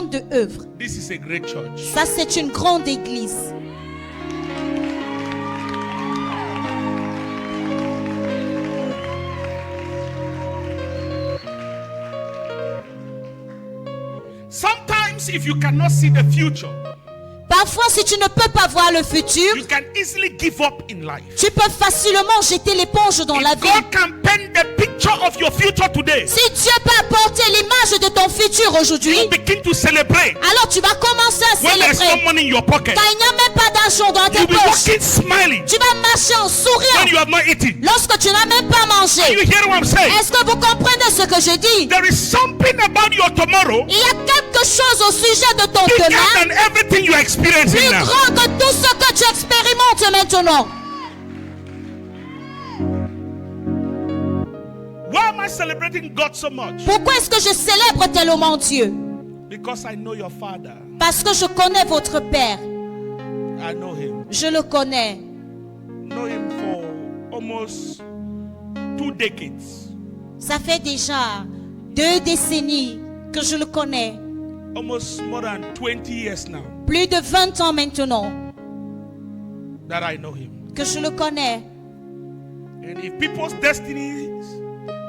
grande œuvre. This is a great church. Ça, c'est une grande église. Sometimes if you cannot see the future, Parfois, si tu ne peux pas voir le futur, you can easily give up in life. tu peux facilement jeter l'éponge dans la vie. God can paint the picture of your future today. Si Dieu peut apporter l'image de ton futur aujourd'hui, You begin to celebrate alors tu vas commencer à when there's no célébrer. money in your pocket. Quand il n'y a même pas d'argent dans tes You'll be poches, walking smiling tu vas marcher en when souriant you have not eaten. lorsque tu n'as même pas mangé. You hear what I'm saying? Est-ce que vous comprenez ce que je dis? There is something about your tomorrow Il y a quelque chose au sujet de ton bigger demain, than everything you're experiencing plus now. grand que tout ce que tu expérimentes maintenant. Why am I celebrating God so much? Pourquoi est-ce que je célèbre tellement Dieu? Because I know your Father. Parce que je connais votre Père. I know Him. Je le connais. Know Him for almost 2 decades. Ça fait déjà 2 décennies que je le connais. Almost more than 20 years now Plus de 20 ans maintenant that I know Him. que je le connais. And if people's destinies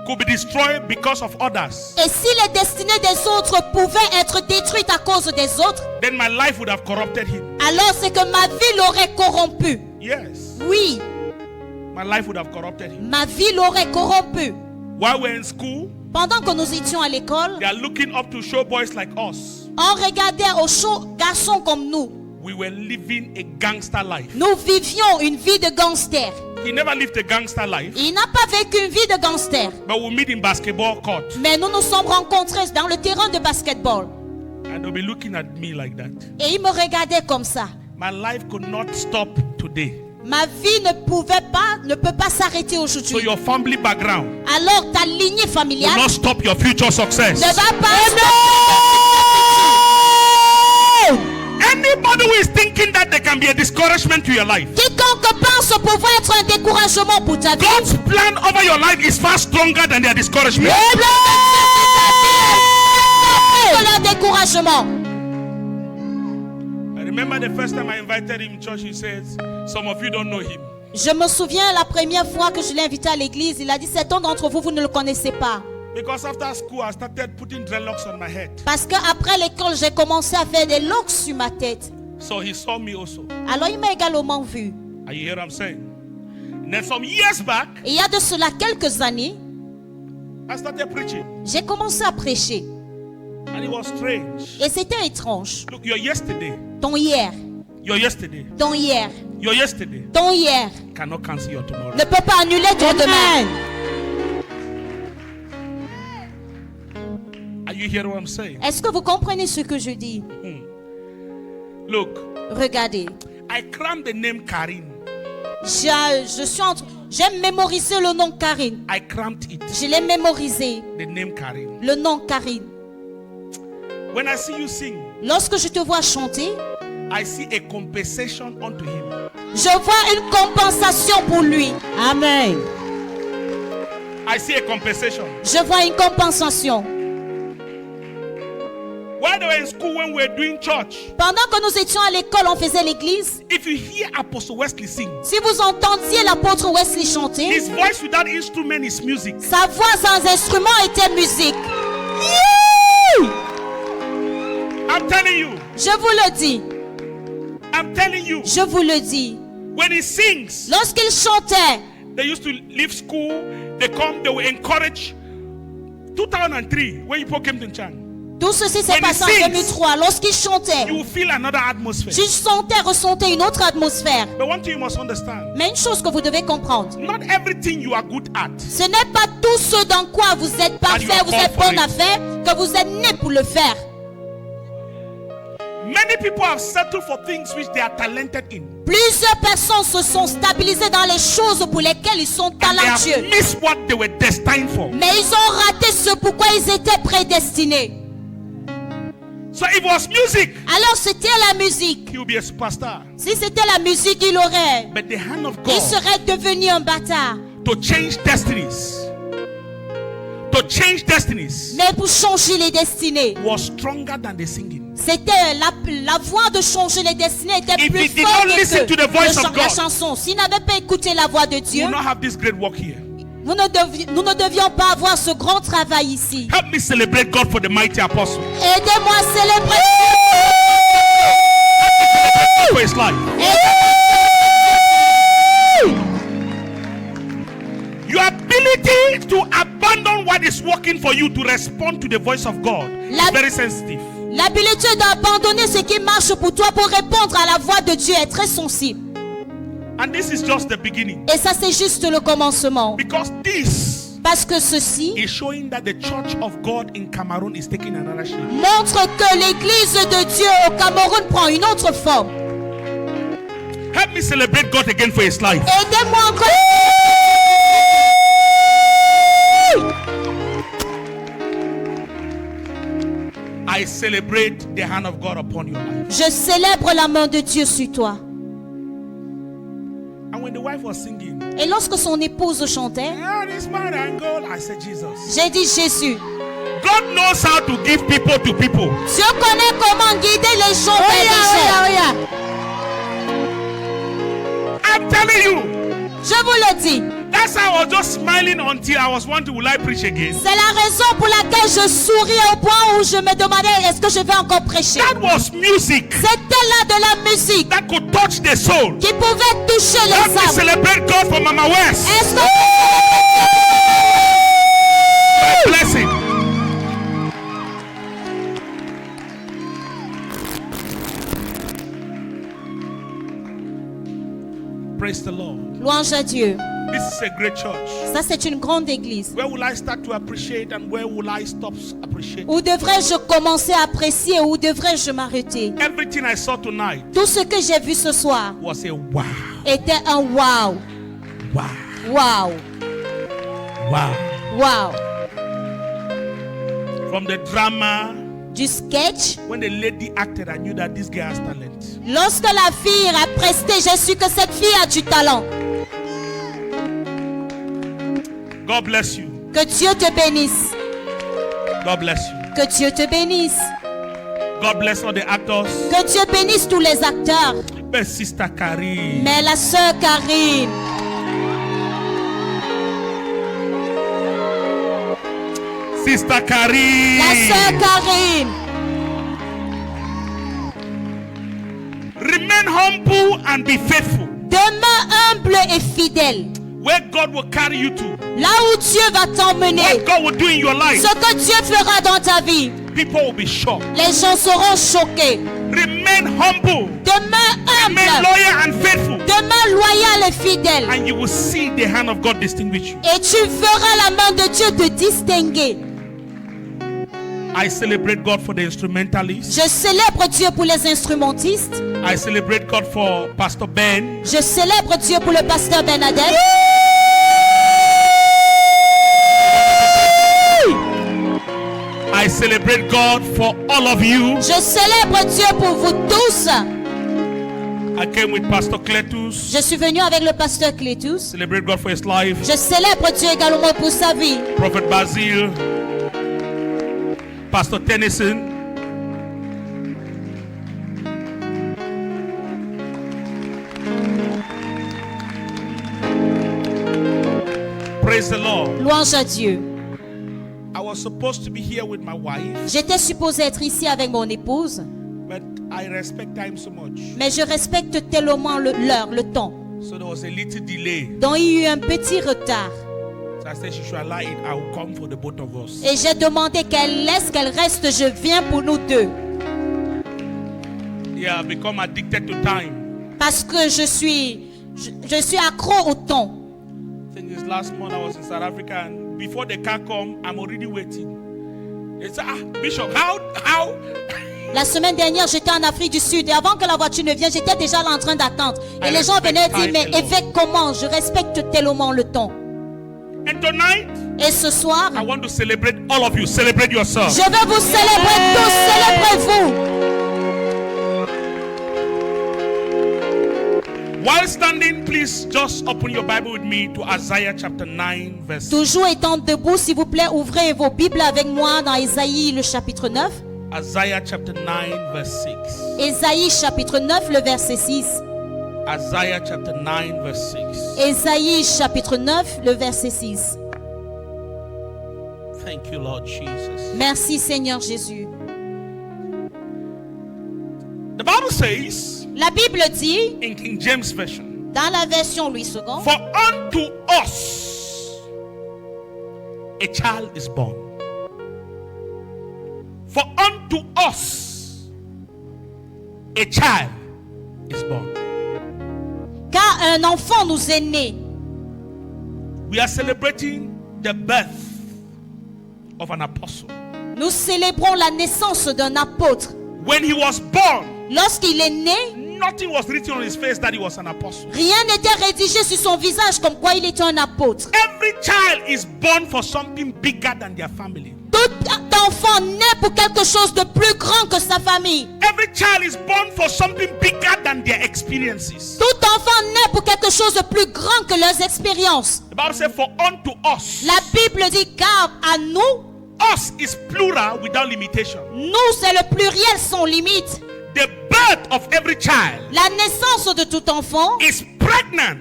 could be destroyed because of others, Et si les destinées des autres pouvaient être détruites à cause des autres, then my life would have corrupted Him. alors c'est que ma vie l'aurait corrompu. Yes, Oui, my life would have corrupted Him. ma vie l'aurait corrompu. While we're in school, Pendant que nous étions à l'école, they are looking up to show boys like us. on regardait aux garçons comme nous. We were living a gangster life. Nous vivions une vie de gangster. He never lived a gangster life, Il n'a pas vécu une vie de gangster. but we meet in basketball court, Mais nous nous sommes rencontrés dans le terrain de basketball. and they'll be looking at me like that. Et il me regardait comme ça. My life could not stop today. Ma vie ne peut pas s'arrêter So aujourd'hui. your family background Alors ta lignée will familiale not stop your future success. ne va pas. Anybody who is thinking that there can be a discouragement to your life, Quiconque pense pouvoir être un découragement pour ta vie, God's plan over your life is far stronger than their discouragement. le découragement. I remember the first time I invited him to church, he says, some of you don't know him. Je me souviens la première fois que je l'ai invité à l'église, il a dit, certains d'entre vous, vous ne le connaissez pas. Because after school, I started putting dreadlocks on my head. Parce qu'après l'école, j'ai commencé à faire des locks sur ma tête. So he saw me also. Alors il m'a également vu. Are you hear what I'm saying? And then some years back, Et il y a de cela quelques années, I started preaching. j'ai commencé à prêcher. And it was strange. Et c'était étrange. Look, your yesterday, Ton hier, your yesterday, ton hier, your yesterday ton hier cannot cancel your tomorrow. ne peut pas annuler ton demain. Are you hearing what I'm saying? Est-ce que vous comprenez ce que je dis? Look, Regardez, I crammed the name Karine. j'ai mémorisé le nom Karine. I crammed it. Je l'ai mémorisé, The name Karine. le nom Karine. When I see you sing, Lorsque je te vois chanter, I see a compensation unto him. je vois une compensation pour lui. Amen. I see a compensation. Je vois une compensation. While they were in school, when we were doing church, Pendant que nous étions à l'école, on faisait l'église. if you hear Apostle Wesley sing, Si vous entendiez l'apôtre Wesley chanter, his voice without instrument is music. sa voix sans instrument était musique. I'm telling you. Je vous le dis. I'm telling you. Je vous le dis. When he sings, Lorsqu'il chantait, they used to leave school. They come. They will encourage. 2003, when people came to chant, tout ceci s'est When passé he en sings, 2003. Lorsqu'il chantait, you will feel another atmosphere. je ressentais une autre atmosphère. But one thing you must understand: Mais une chose que vous devez comprendre, not everything you are good at. ce n'est pas tout ce dans quoi vous êtes parfait, vous êtes bon à faire, que vous êtes né pour le faire. Many people have settled for things which they are talented in. Plusieurs personnes se sont stabilisées dans les choses pour lesquelles ils sont And they have talentueux. missed what they were destined for. Mais ils ont raté ce pourquoi ils étaient prédestinés. So if it was music, Alors c'était la musique. he will be a superstar. Si c'était la musique, il aurait. But the hand of Il God serait devenu un bâtard. to change destinies, to change destinies mais pour changer les destinées. was stronger than the singing. C'était la voix de changer les destinées était If plus he did forte not listen to que the voice of la God, chanson. S'il n'avait pas écouté la voix de we Dieu, will not have this great work here. nous ne devions pas avoir ce grand travail ici. Help me celebrate God for the mighty apostle. Aidez-moi à célébrer For his life. Your ability to abandon what is working for you to respond to the voice of God is very sensitive. L'habilité d'abandonner ce qui marche pour toi pour répondre à la voix de Dieu est très sensible. And this is just the beginning. Et ça, c'est juste le commencement. Because this Parce que ceci is showing that the church of God in Cameroon is taking another shape. montre que l'église de Dieu au Cameroun prend une autre forme. Help me celebrate God again for his life. Aidez-moi encore. I celebrate the hand of God upon your life. Je célèbre la main de Dieu sur toi. And when the wife was singing, Et lorsque son épouse chantait, "God is mine and gold," I said, Jesus. j'ai dit Jésus. God knows how to give people to people. Dieu connaît comment guider les gens vers les gens. I'm telling you. Je vous le dis. That's how I was just smiling until I was wondering, will I preach again? C'est la raison pour laquelle je souriais au point où je me demandais est-ce que je vais encore prêcher. That was music C'était là de la musique that could touch the soul. qui pouvait toucher Let les me âmes. celebrate God for Mama West. Est-ce que My blessing. Praise the Lord. louange à Dieu. This is a great church. Ça, c'est une grande église. Where will I start to appreciate and where will I stop appreciating? Où devrais-je commencer à apprécier, où devrais-je m'arrêter? Everything I saw tonight Tout ce que j'ai vu ce soir was a wow. était un wow. Wow. Wow. Wow. Wow. From the drama, Du sketch. when the lady acted, I knew that this girl has talent. Lorsque la fille a presté, j'ai su que cette fille a du talent. God bless you. Que Dieu te bénisse. God bless you. Que Dieu te bénisse. God bless all the actors. Que Dieu bénisse tous les acteurs. But Sister Karine. Mais la sœur Karine, Sister Karine. la sœur Karine, Remain humble and be faithful. demeure humble et fidèle. Where God will carry you to. Là où Dieu va t'emmener, What God will do in your life. ce que Dieu fera dans ta vie, People will be shocked. les gens seront choqués. Remain humble. Demeure Remain humble, loyal and faithful. demeure loyal et fidèle. And you will see the hand of God distinguish you. Et tu verras la main de Dieu te distinguer. I celebrate God for the instrumentalists. Je célèbre Dieu pour les instrumentistes. I celebrate God for Pastor Ben. Je célèbre Dieu pour le pasteur Bernadette. I celebrate God for all of you. Je célèbre Dieu pour vous tous. I came with Pastor Cletus. Je suis venu avec le pasteur Clétus. Celebrate God for his life. Je célèbre Dieu également pour sa vie. Prophet Basil. Pastor Tennyson. Praise the Lord. Louange à Dieu. I was supposed to be here with my wife, J'étais supposé être ici avec mon épouse, but I respect time so much. mais je respecte tellement l'heure, le temps. So there was a little delay. Donc il y a eu un petit retard. So I said she should allow it. I will come for the both of us. Et j'ai demandé qu'elle laisse, qu'elle reste. Je viens pour nous deux. Yeah, I've become addicted to time. Parce que je suis accro au temps. I think this last month I was in South Africa, and before the car come, I'm already waiting. They said, Bishop, how? La semaine dernière, j'étais en Afrique du Sud et avant que la voiture ne vienne, j'étais déjà là en train d'attendre. Et I les gens respect venaient dire, time mais a lot. évêque, comment? Je respecte tellement le temps. And tonight, Et ce soir, I want to celebrate all of you. Celebrate yourself. je vais vous célébrer tous. Célébrez-vous. While standing, please just Just open your Bible with me to Isaiah chapter 9 verse 6. Toujours étant debout, s'il vous plaît, ouvrez vos Bibles avec moi dans Ésaïe le chapitre 9. Isaiah chapter 9 verse 6. Ésaïe chapitre 9, le verset 6. Isaiah chapter 9 verse 6. Ésaïe chapitre 9, le verset 6. Thank you, Lord Jesus. Merci Seigneur Jésus. The Bible says La Bible dit, in King James Version, dans la version Louis II, for unto us a child is born. For unto us a child is born. car un enfant nous est né. We are celebrating the birth of an apostle. Nous célébrons la naissance d'un apôtre. When he was born, Lorsqu'il est né, nothing was written on his face that he was an apostle. rien n'était rédigé sur son visage comme quoi il était un apôtre. Every child is born for something bigger than their family. Tout enfant naît pour quelque chose de plus grand que sa famille. Every child is born for something bigger than their experiences. Tout enfant naît pour quelque chose de plus grand que leurs expériences. The Bible says, for unto us. La Bible dit car à nous, Us is plural without limitation. nous c'est le pluriel sans limite. The birth of every child La naissance de tout enfant is pregnant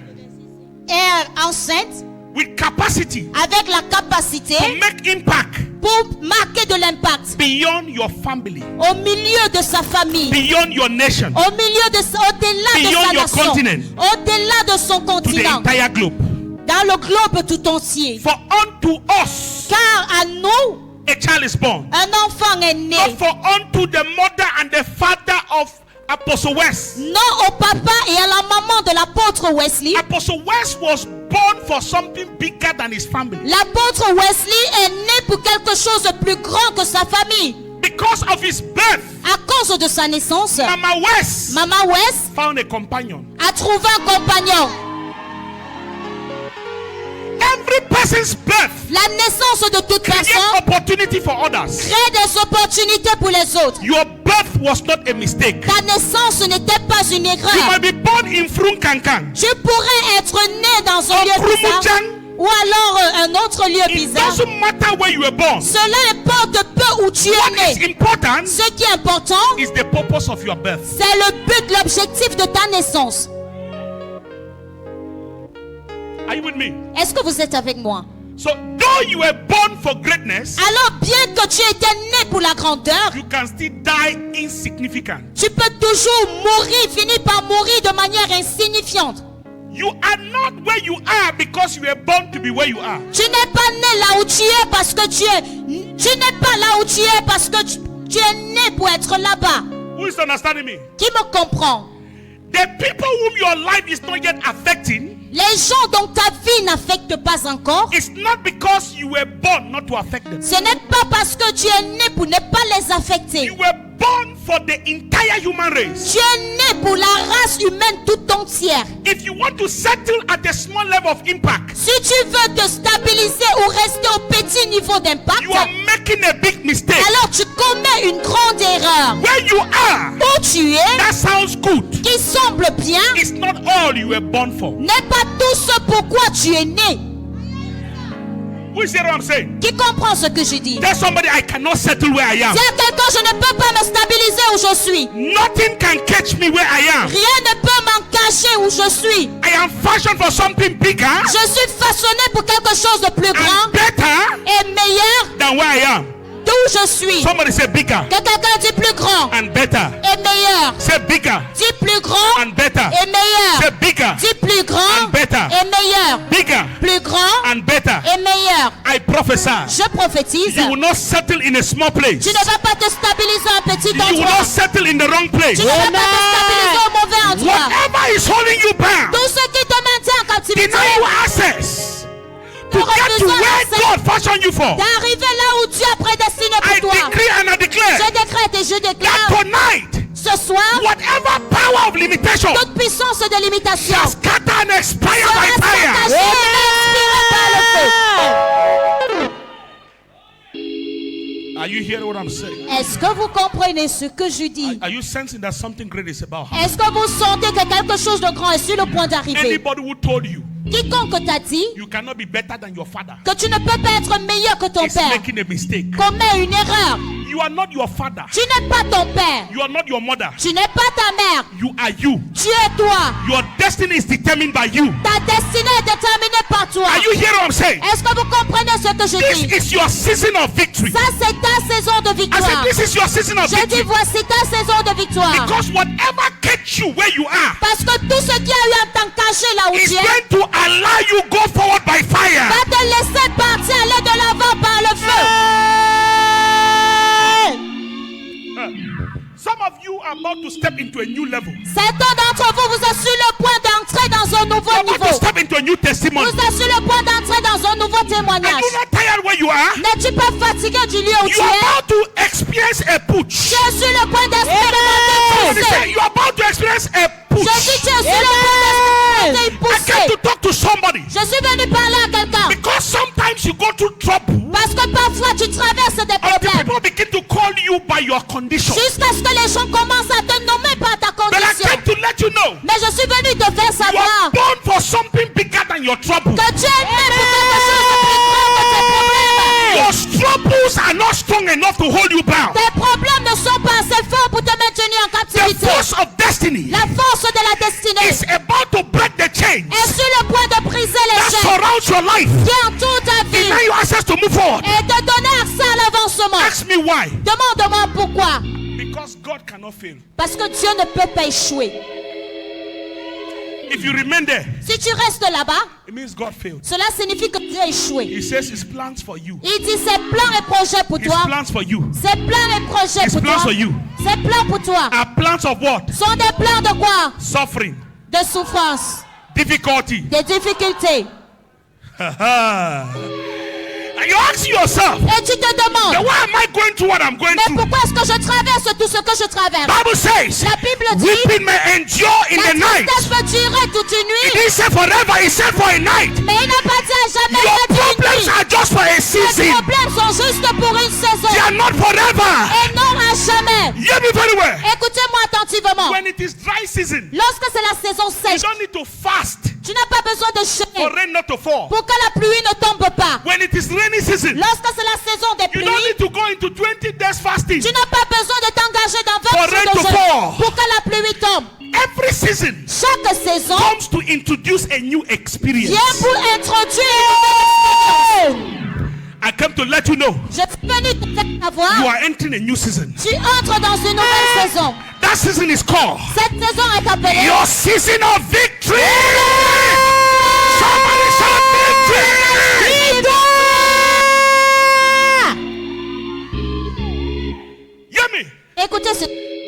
est enceinte with capacity avec la capacité to make impact pour marquer de l'impact beyond your family, au milieu de sa famille, beyond your nation, au milieu de au-delà Beyond de sa your nation, continent. au-delà de son to the continent, entire globe. dans le globe tout entier. For unto us Car à nous, a child is born. un enfant est né. Not for unto the mother and the father of Apostle West. Non au papa et à la maman de l'apôtre Wesley. Apostle West was born for something bigger than his family. L'apôtre Wesley est né pour quelque chose de plus grand que sa famille. Because of his birth, À cause de sa naissance, Mama West Maman West found a companion. a trouvé un compagnon. Every person's birth La naissance de toute creates personne opportunity for others. crée des opportunités pour les autres. Your birth was not a mistake. Ta naissance n'était pas une You erreur. might be born in Frunkankan. Tu pourrais être né dans un lieu bizarre Krumujang. ou alors un autre lieu It bizarre. doesn't matter where you were born. Cela importe peu où tu es What is né. important Ce qui est important, is the purpose of your birth. c'est le but, l'objectif de ta naissance. Are you with me? Est-ce que vous êtes avec moi? So, though you were born for greatness, Alors, bien que tu étais né pour la grandeur, you can still die insignificant. tu peux toujours mourir, finir par mourir de manière insignifiante. You are not where you are because you were born to be where you are. Tu n'es pas né là où tu es parce que tu es. Tu n'es pas là où tu es parce que tu es né pour être là-bas. Who is understanding me? Qui me comprend? The people whom your life is not yet affecting, Les gens dont ta vie n'affecte pas encore, it's not because you were born not to affect them. ce n'est pas parce que tu es né pour ne pas les affecter. You were born for the entire human race. Tu es né pour la race humaine tout entière. If you want to settle at a small level of impact, Si tu veux te stabiliser ou rester au petit niveau d'impact, you are making a big mistake. alors tu commets une grande erreur. Where you are, Où tu es, that sounds good. qui semble bien, It's not all you were born for. n'est pas tout ce pourquoi tu es né. Who is hearing what I'm saying? Qui comprend ce que je dis? Tell somebody I cannot settle where I am. Dis à quelqu'un, je ne peux pas me stabiliser où je suis. Nothing can catch me where I am. Rien ne peut m'en cacher où je suis. I am fashioned for something bigger Je suis façonné pour quelque chose de plus grand and better et meilleur than where I am. d'où je suis. Somebody say bigger Que quelqu'un dit plus grand and better. et meilleur. Say bigger Dis plus grand and better. et meilleur. Say bigger, Dis plus grand and better. et meilleur. bigger Plus grand and better. et meilleur. I prophesy. Je prophétise. You will not settle in a small place. Tu ne vas pas te stabiliser à un petit You will endroit. not settle in the wrong place. Tu ne vas pas te stabiliser au mauvais endroit. Whatever is holding you bound, Tout ce qui te maintient en captivité, deny you access to get to where God fashioned you for. d'arriver là où Dieu a prédestiné I pour toi. decree and I declare Je décrète et je that déclare tonight, ce soir, whatever power of limitation toute puissance de limitation shall scatter and expire sera by fire. saccagée et expirée par le feu. Are you hearing what I'm saying? Est-ce que vous comprenez ce que je dis? Are you sensing that something great is about? Est-ce que vous sentez que quelque chose de grand est sur le point d'arriver? Anybody who told you Quiconque t'a dit you cannot be better than your father que tu ne peux pas être meilleur que ton is père making a mistake. commet une erreur. You are not your father. Tu n'es pas ton père. You are not your mother. Tu n'es pas ta mère. You are you. Tu es toi. Your destiny is determined by you. Ta destinée est déterminée par toi. Are you hearing what I'm saying? Est-ce que vous comprenez ce que je This dis? is your season of victory. Ça, c'est ta saison de I victoire. said this is your season of J'ai dit, victory. voici ta saison de victoire. Because whatever kept you where you are Parce que tout ce qui a eu à t'encacher là où is tu es going to allow you go forward by fire. va te laisser partir, aller de l'avant par le feu. Some of you are about to step into a new level. Certains d'entre vous, vous êtes sur le point d'entrer dans un nouveau You're about to niveau. step into a new testimony. Vous êtes sur le point d'entrer dans un nouveau Are témoignage. you not tired where you are? N'es-tu pas fatigué du lieu où tu You are es? about to experience a putsch. Tu es sur le point Somebody d'expérimenter. say, you are about to experience a Je putsch. dis, tu es sur le point d'expérimenter une I poussée. came to talk to somebody Je suis venu parler à quelqu'un. because sometimes you go through trouble Parce que parfois tu traverses des until problèmes. people begin to call you by your condition. Jusqu'à ce que les gens commencent à te nommer par ta But I condition. came to let you know Mais je suis venu te faire you are savoir born for something bigger than your trouble. que tu es né pour quelque chose de plus grand que tes problèmes. Your troubles are not strong enough to hold you bound. Tes problèmes ne sont pas assez forts pour te maintenir en The captivité. force of destiny La force de la destinée is about to break the chains est sur le point de briser les that chaînes surround your life. qui entourent ta vie Deny you access to move forward. et te donner accès à l'avancement. Ask me why. Demande-moi pourquoi. Because God cannot fail. Parce que Dieu ne peut pas échouer. If you remain there, Si tu restes là-bas, it means God failed. cela signifie que Dieu a échoué. He says his plans for you. Il dit ses plans et projets pour His toi. plans for you Ses plans et projets His pour plans toi. for you. Ses plans pour toi are plans of what? sont des plans de quoi? Suffering, De souffrance, difficulty. des difficultés. And you ask yourself, Et tu te then demandes, why am I going through what I'm going mais through? pourquoi est-ce que je traverse tout ce que je traverse? Bible says, La Bible dit, weeping may endure in la the night. tristesse peut durer toute une It nuit, didn't say forever, it said for a night. mais il n'a pas dit à jamais Your que d'une problems nuit. are just for a Les season. problèmes sont juste pour une saison They are not forever. et non à jamais. Hear me very well. Écoutez-moi attentivement. When it is dry season, Lorsque c'est la saison you sèche, don't need to fast tu n'as pas besoin de for jeûner rain not to fall. pour que la pluie ne tombe pas. When it is rainy season, Lorsque c'est la saison des you don't pluies, need to go into 20 days fasting. tu n'as pas besoin de t'engager dans For 20 rain jours to de jeûne fall. pour que la pluie tombe. Every season Chaque saison comes to introduce a new experience. vient pour introduire une nouvelle expérience. I come to let you know Je suis venu te faire savoir, you are entering a new season. tu entres dans une nouvelle saison. That season is called Cette saison est appelée your season of victory. Somebody shout victory. Hear me. Écoutez,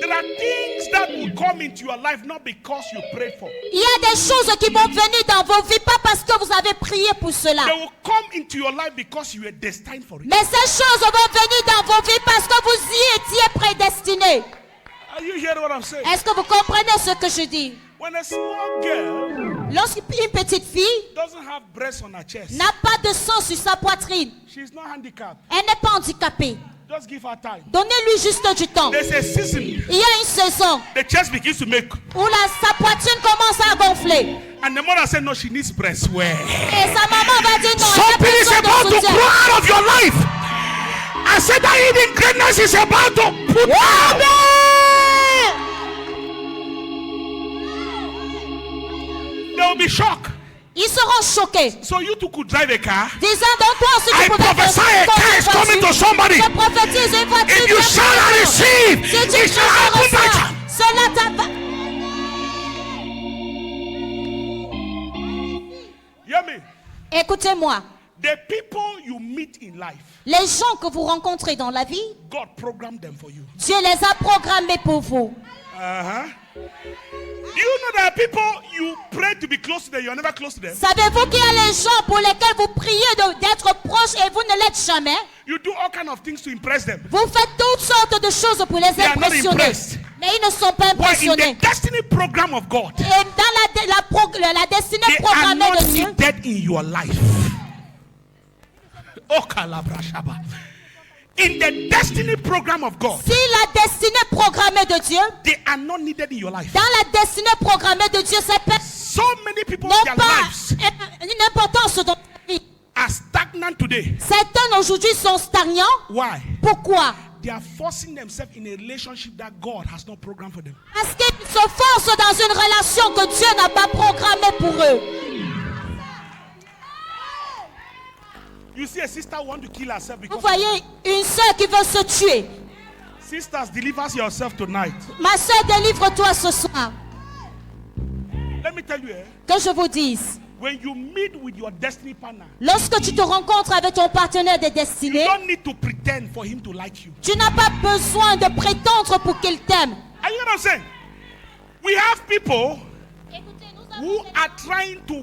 There are things that will come into your life not because you prayed for. il y a des choses qui vont venir dans vos vies, pas parce que vous avez prié pour cela. They will come into your life because you were destined for it. Mais ces choses vont venir dans vos vies parce que vous y étiez prédestinés. Are you hearing what I'm saying? Est-ce que vous comprenez ce que je dis? When a small girl Lorsqu'une petite fille doesn't have breasts on her chest, n'a pas de sang sur sa poitrine, she's not handicapped. elle n'est pas handicapée. Just give her time. Donnez-lui juste du temps. There's a season Il y a une saison the chest begins to make, où sa poitrine commence à gonfler. and the mother said, "No, she needs breast." Where? Et sa maman va dire non, elle Something a is besoin about de to soutien. grow out of your life. I said that hidden greatness is about to put out. They will be shocked. Ils seront choqués. So you two could drive a car. Disant donc toi aussi I tu pouvais prophesy a car is conduire coming une to somebody. voiture. Je prophétise une voiture. If you qui shall va receive, venir. Si tu it shall happen by reçois, time. cela t'a... Hear me. Écoutez-moi. The people you meet in life, Les gens que vous rencontrez dans la vie, God programmed them for you. Dieu les a programmés pour vous. Do you know there are people you pray to be close to them, you're never close to them? Savez-vous qu'il y a les gens pour lesquels vous priez d'être proches et vous ne l'êtes jamais? You do all kinds of things to impress them. Vous faites toutes sortes de choses pour les They are not impressionner. impressed. Mais ils ne sont pas Why in impressionnés. the destiny program of God, Et dans la destinée they are programmée not de Dieu, seated in your life. Oh, Kalabrashaba. in the destiny program of God, Si la destinée programmée de Dieu, they are not needed in your life. dans la destinée programmée de Dieu, ces personnes So many people, n'ont their pas lives une importance dans la vie. are stagnant today. Certains aujourd'hui sont stagnants. Why? Pourquoi? They are forcing themselves in a relationship that God has not programmed for them. Parce qu'ils se forcent dans une relation que Dieu n'a pas programmée pour eux. You see a sister who want to kill herself Vous because voyez une sœur qui veut se tuer. sisters, deliver yourself tonight. Ma sœur, délivre-toi ce soir. Let me tell you, Que je vous dise, when you meet with your destiny partner, lorsque tu te rencontres avec ton partenaire de you destinée, don't need to pretend for him to like you. tu n'as pas besoin de prétendre pour qu'il t'aime. Are you know what I'm saying? We have people who are trying to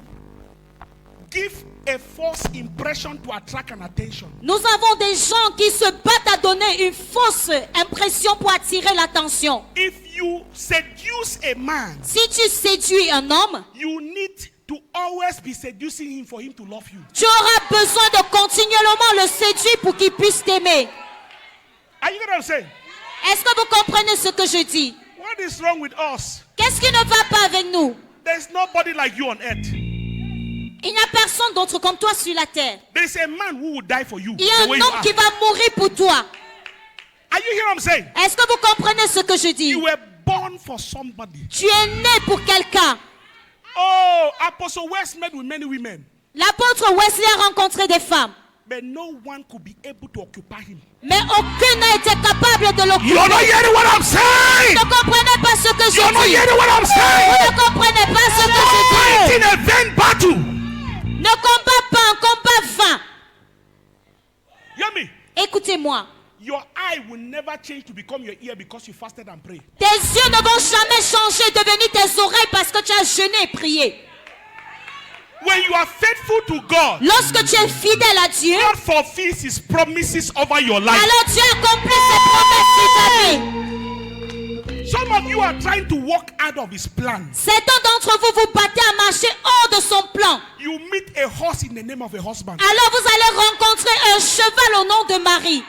give a false impression to attract an attention. Nous avons des gens qui se battent à donner une fausse impression pour attirer l'attention. If you seduce a man, Si tu séduis un homme, you need to always be seducing him for him to love you. tu auras besoin de continuellement le séduire pour qu'il puisse t'aimer. Are you know what I'm saying? Est-ce que vous comprenez ce que je dis? What is wrong with us? Qu'est-ce qui ne va pas avec nous? There's nobody like you on earth. Il n'y a personne d'autre comme toi sur la terre. There's a man who will die for you. Il y a the way un you homme are. qui va mourir pour toi. Are you hearing what I'm saying? Est-ce que vous comprenez ce que je dis? You were born for somebody. Tu es né pour quelqu'un. Oh, Apostle West met with many women, L'apôtre Wesley a rencontré des femmes, but no one could be able to occupy him. mais aucune n'a été capable de l'occuper. You're not hearing what I'm saying. Vous ne comprenez pas ce que je You're not dis. hearing what I'm Vous saying. ne comprenez pas ce que je dis. Fighting a vain battle. Ne combat pas un combat vain. Hear me? Écoutez-moi. Your eye will never change to become your ear because you fasted and prayed. Tes yeux ne vont jamais changer, devenir tes oreilles parce que tu as jeûné et prié. When you are faithful to God, Lorsque tu es fidèle à Dieu, God fulfills His promises over your life. alors Dieu accomplit ses promesses sur ta vie. Some of you are trying to walk out of His plan. Certains d'entre vous vous battez à marcher hors de son plan. You meet a horse in the name of a husband. Alors vous allez rencontrer un cheval au nom de Marie.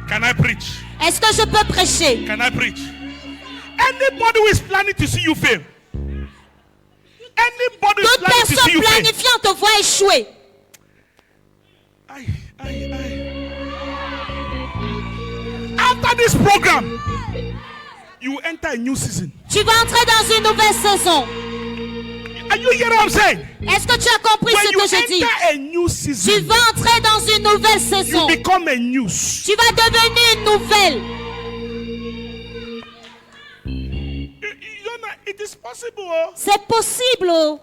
Can I preach? Est-ce que je peux prêcher? Can I preach? Anybody who is planning to see you fail. Anybody who is Toute planning to see personne you fail. planifiant te voit échouer. After this program, you enter a new season. Tu vas entrer dans une nouvelle saison. Are you hearing what I'm saying? Est-ce que tu as compris When ce you que je dis? enter a new Tu season, vas entrer dans une nouvelle you saison. become a news. Tu vas devenir une nouvelle. It is possible. Oh. C'est possible. Oh.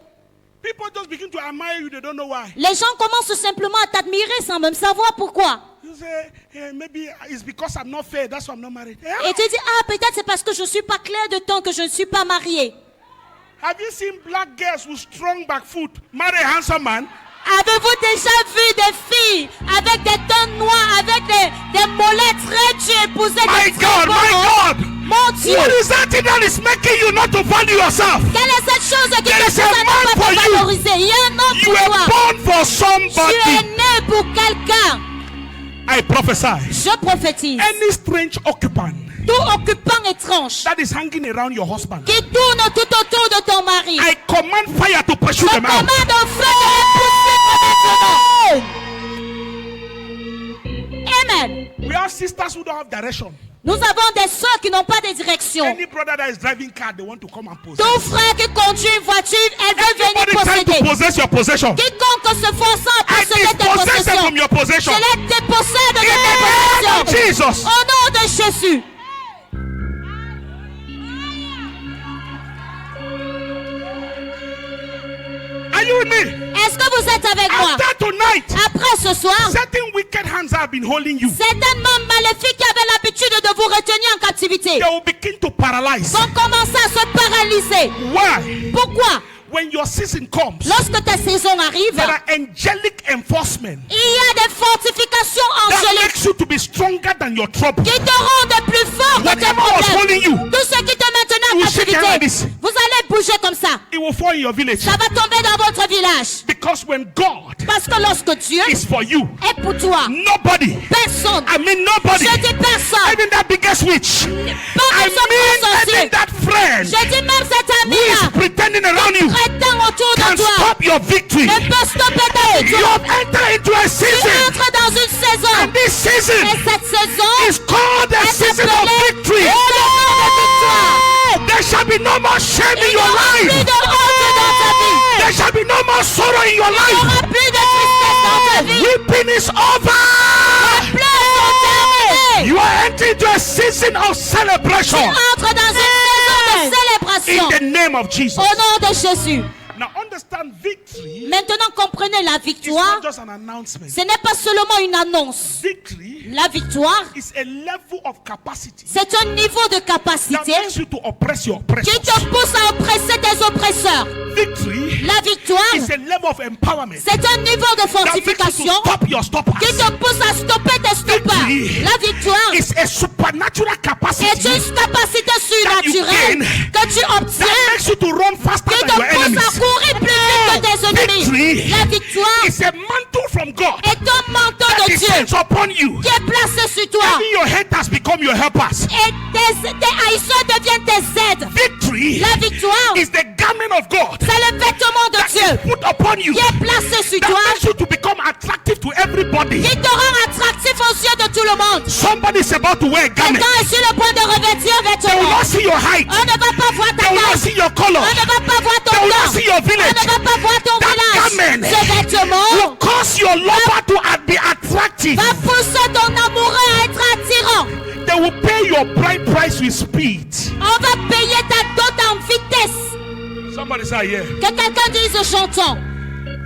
People just begin to admire you. They don't know why. Les gens commencent simplement à t'admirer sans même savoir pourquoi. You say, hey, maybe it's because I'm not fair. That's why I'm not married. Et tu dis, ah, peut-être c'est parce que je ne suis pas clair de temps que je ne suis pas mariée. Have you seen black girls with strong back foot marry a handsome man? Avez-vous déjà vu des filles avec des tons noirs, avec des mollets très durs épouser My des God, my God! Mon Dieu! What is that thing that is making you not to value yourself? Quelle est cette chose qui There te is pousse a à ne man pas for te you. valoriser? Il y a un homme You pour were toi. born for Tu es somebody. né pour quelqu'un. I prophesy. Je prophétise. Any strange occupant Tout occupant étrange that is hanging around your husband, qui tourne tout autour de ton mari. I command fire to pursue Je them out. commande au feu de les poursuivre maintenant. Amen. We have sisters who don't have direction. Nous avons des soeurs qui n'ont pas de direction. Any brother that is driving car, they want to come and possess. Ton frère qui conduit une voiture, elle veut venir Anybody trying to posséder. possess your possession, Quiconque se forçant à I posséder tes dispossess them possessions, from your possession. je les dépossède de In the name tes of possessions. Jesus. Au nom de Jésus. Are you with me? Est-ce que vous êtes avec moi? After tonight, Après ce soir, certain wicked hands have been holding you. certains membres maléfiques qui avaient l'habitude de vous retenir en captivité They will begin to paralyze. vont commencer à se paralyser. Why? Pourquoi? When your season comes, Lorsque ta saison arrive, there are angelic enforcement il y a des fortifications that angéliques makes you to be stronger than your trouble. qui te rendent plus fort que tes Whatever was problèmes. holding you, Tout ce qui te maintenait en you shake your captivité, hand like this. vous allez bouger comme ça. ça. It will fall in your village. Ça va tomber dans votre village. Because when God Parce que lorsque Dieu is for you, est pour toi, nobody, personne, I mean nobody, je dis personne, even that biggest witch, pas I même son mean sorcier, even that friend je dis même cet who is ami-là, pretending around you prétend autour can de toi, stop your victory. ne peut stopper ta You victoire. have entered into a Tu season, entres dans une saison, and this season et cette saison is called the est season of appelée victory. saison de victoire. There shall be no more shame in Il n'y your aura plus life. de honte dans ta vie. There shall be no more sorrow in your Il n'y life. aura plus de tristesse dans ta vie. Weeping is over. Pleurs sont terminées. You are entering into a season of Tu celebration entres dans une saison de in célébration the name of Jesus. au nom de Jésus. Now understand, victory Maintenant, comprenez la is victoire. not just an announcement. Ce n'est pas seulement une annonce. Victory La victoire, is a level of capacity c'est un niveau de that capacité makes you to oppress your qui oppressors. te pousse à oppresser tes oppresseurs. Victory La victoire, is a level of empowerment c'est un niveau de that makes you to fortification stop your stoppers. qui te pousse à stopper tes stoppeurs. Victory La victoire is a supernatural est capacity une capacité surnaturelle que tu that obtiens makes you to run faster qui te than your pousse à enemies. courir plus vite que tes ennemis. Victory La victoire is a mantle from God est un manteau that de Dieu descends upon you. qui est placé sur toi. Even your haters become your helpers. Et tes haïsseurs deviennent tes aides. Victory La victoire, is the garment of God c'est le vêtement de that Dieu is put upon you qui est placé sur that toi, makes you to become attractive to everybody. qui te rend attractif aux yeux de tout le monde. Somebody is about to wear a garment. Quelqu'un est sur le point de revêtir un They will vêtement. not see your height. On ne va pas voir ta They will not taille. see your color. On ne va pas voir ton They will not corps. see your On village. ne va pas voir ton That village. garment Ce vêtement will cause your lover to be attractive. va pousser ton amoureux à être attirant. They will pay your bride price with speed. On va payer ta dot en vitesse. Somebody say yeah. Que quelqu'un dise chantant.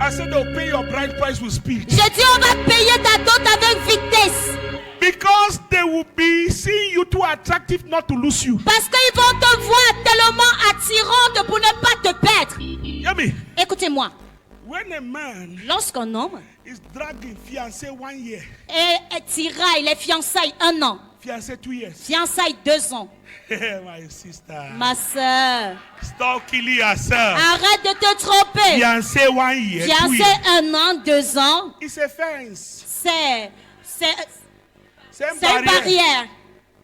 I said they'll pay your bride price with speed. Je dis on va payer ta dot avec vitesse. Because they will be seeing you too attractive not to lose you. Parce qu'ils vont te voir tellement attirante pour ne pas te perdre. Hear me? Écoutez-moi. When a man Lorsqu'un homme is dragging fiancé 1 year, est tiraille, les fiançailles 1 an, fiancé 2 years, fiançailles 2 ans, my sister, ma soeur, stop killing yourself. arrête de te tromper. Fiancé 1 year, 2 Fiancé years. 1 an, 2 ans, It's a fence. c'est C'est une barrière.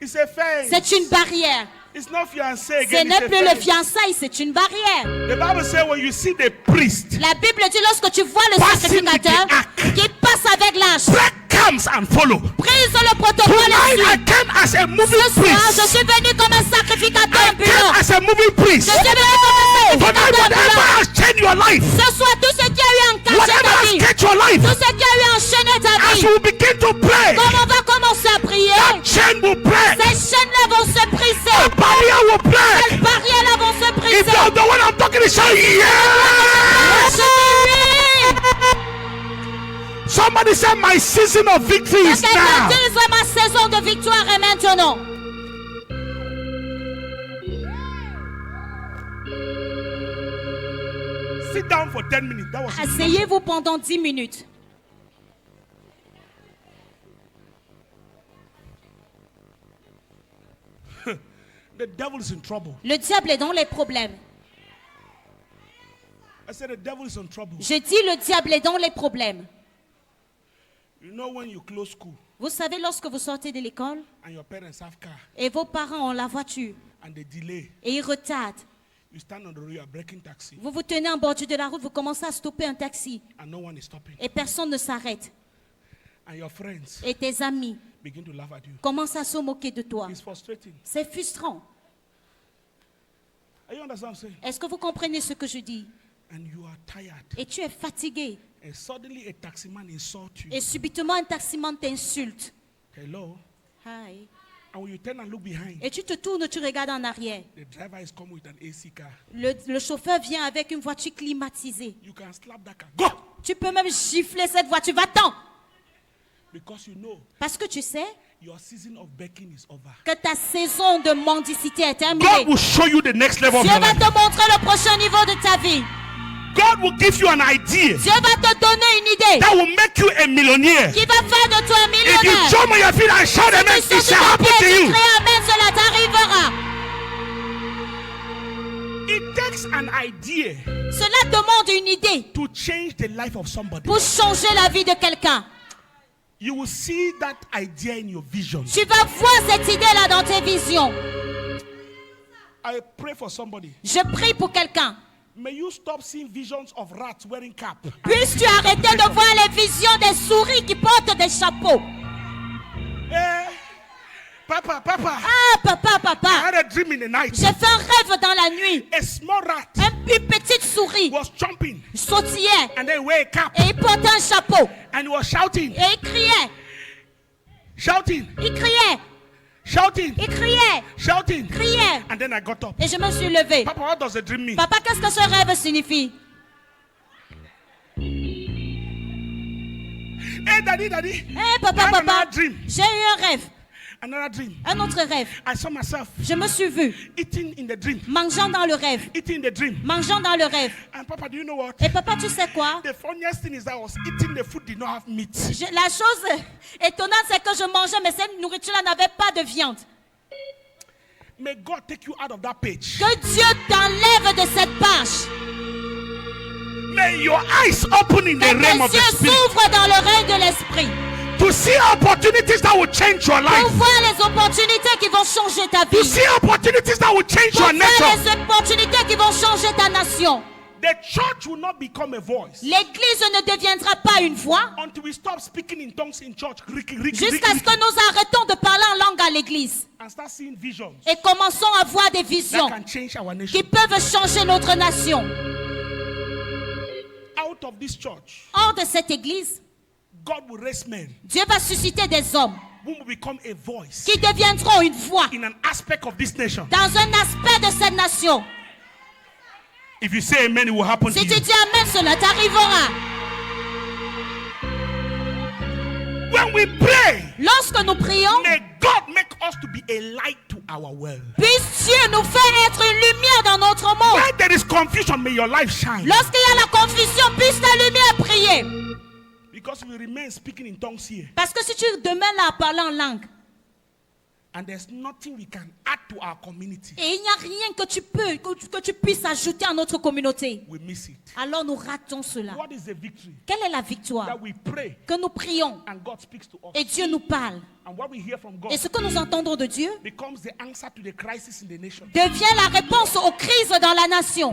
It's a fence. C'est une barrière. It's not fiancé Ce again. n'est It's a plus le fence. fiançailles, c'est une barrière. The Bible says when you see the priest, La Bible dit lorsque tu vois le Passing sacrificateur with the ark. qui passe avec l'âge, bread comes and follow. brise le protocole Tonight I ici. came as a moving Ce soir, je priest. suis venu comme un sacrificateur I ambulant. came as a moving priest. Je suis venu comme un Tonight sacrificateur whatever ambulant. has changed your life, Ce soir, tout ce qui a eu encaché whatever ta has vie, kept your life, tout ce qui a eu enchaîné ta as vie, you begin to pray, comme on va commencer à prier, that chain will break. ces chaînes-là vont se briser. The barrier will Ces break. barrières-là vont se If briser. you're the one I'm talking to, shout Je yes. dis oui. Somebody said my season of victory Que is quelqu'un now. dise ma saison de victoire est maintenant. Sit down for 10 minutes. That was it. Asseyez-vous pendant 10 minutes. The devil is in trouble. Le diable est dans les problèmes. I said the devil is in trouble. Je dis le diable est dans les problèmes. You know when you close school Vous savez, lorsque vous sortez de l'école and your parents have car et vos parents ont la voiture and they delay, et ils retardent, you stand on the road, you are breaking taxi vous vous tenez en bordure de la route, vous commencez à stopper un taxi and no one is stopping. et personne ne s'arrête. And your friends Et tes amis begin to laugh at you. commencent à se moquer de toi. It's frustrating. C'est frustrant. Are you understand what I'm saying? Est-ce que vous comprenez ce que je dis? And you are tired. Et tu es fatigué. And suddenly a taximan insults you. Et subitement un taximan t'insulte. Hello? Hi. And when you turn and look behind, Et tu te tournes, tu regardes en arrière. the driver is coming with an AC car. Le chauffeur vient avec une voiture climatisée. You can slap that car. Go! Tu peux même gifler cette voiture. Va-t'en. Because you know Parce que tu sais your season of begging is over. que ta saison de mendicité est God terminée. will show you the next level of Dieu your va life. te montrer le prochain niveau de ta vie. God will give you an idea Dieu va te donner une idée that will make you a millionaire. qui va faire de toi un If you millionnaire. jump on your feet and shout amen, Si tu it sautes shall sur tes happen to pieds et tu you. cries amen, cela t'arrivera. It takes an idea Cela demande une idée to change the life of somebody. pour changer la vie de quelqu'un. You will see that idea in your vision. Tu vas voir cette idée-là dans tes visions. I pray for somebody. Je prie pour quelqu'un. May you stop seeing visions of rats wearing cap. Puisses-tu arrêter de voir les visions des souris qui portent des chapeaux? Papa. Ah, papa. I had a dream in the night. J'ai fait un rêve dans la nuit. A small rat Une petite souris was jumping sautillait and then wear a cap et il portait un chapeau. and he was shouting, Et il criait, il criait. and then I got up. Et je me suis levée. Papa, what does the dream mean? Papa, qu'est-ce que ce rêve signifie? Hey, daddy. Papa, Another dream. j'ai eu un rêve. Another dream. Un autre rêve. I saw myself Je me suis vue eating in the dream. mangeant dans le rêve. Eating in the dream. Mangeant dans le rêve. And Papa, do you know what? Et papa, tu sais quoi? The funniest thing is that I was eating the food did not have meat. La chose étonnante, c'est que je mangeais, mais cette nourriture-là n'avait pas de viande. May God take you out of that page. Que Dieu t'enlève de cette page. May your eyes open in the Que realm of tes the yeux spirit s'ouvrent dans le règne de l'esprit. to see opportunities that will change your Pour life. voir les opportunités qui vont changer ta To vie. see opportunities that will change Pour your voir nation. les opportunités qui vont changer ta nation. The church will not become a voice L'église ne deviendra pas une voix until we stop speaking in tongues in church jusqu'à ce que nous arrêtons de parler en langue à l'église and start seeing visions et commençons à voir des that visions can change our qui nation. peuvent changer notre nation. Out of this church, Hors de cette église, God will raise men Dieu va susciter des hommes who will become a voice qui deviendront une voix in an aspect of this nation. dans un aspect de cette nation. If you say amen, it will happen to Si tu you. dis amen, cela t'arrivera. When we pray, Lorsque nous prions, may God make us to be a light to our world. puisse Dieu nous faire être une lumière dans notre monde. Where there is confusion, may your life shine. Lorsqu'il y a la confusion, puisse ta lumière briller. Because we remain speaking in tongues here. Parce que si tu demeures là à parler en langue, And there's nothing we can add to our community, et il n'y a rien que tu puisses ajouter à notre communauté, we miss it. alors nous ratons cela. What is the victory? Quelle est la victoire? That we pray Que nous prions and God speaks to us. et Dieu nous parle. And what we hear from God Et ce que nous entendons de Dieu becomes the answer to the crisis in the nation. devient la réponse aux crises dans la nation.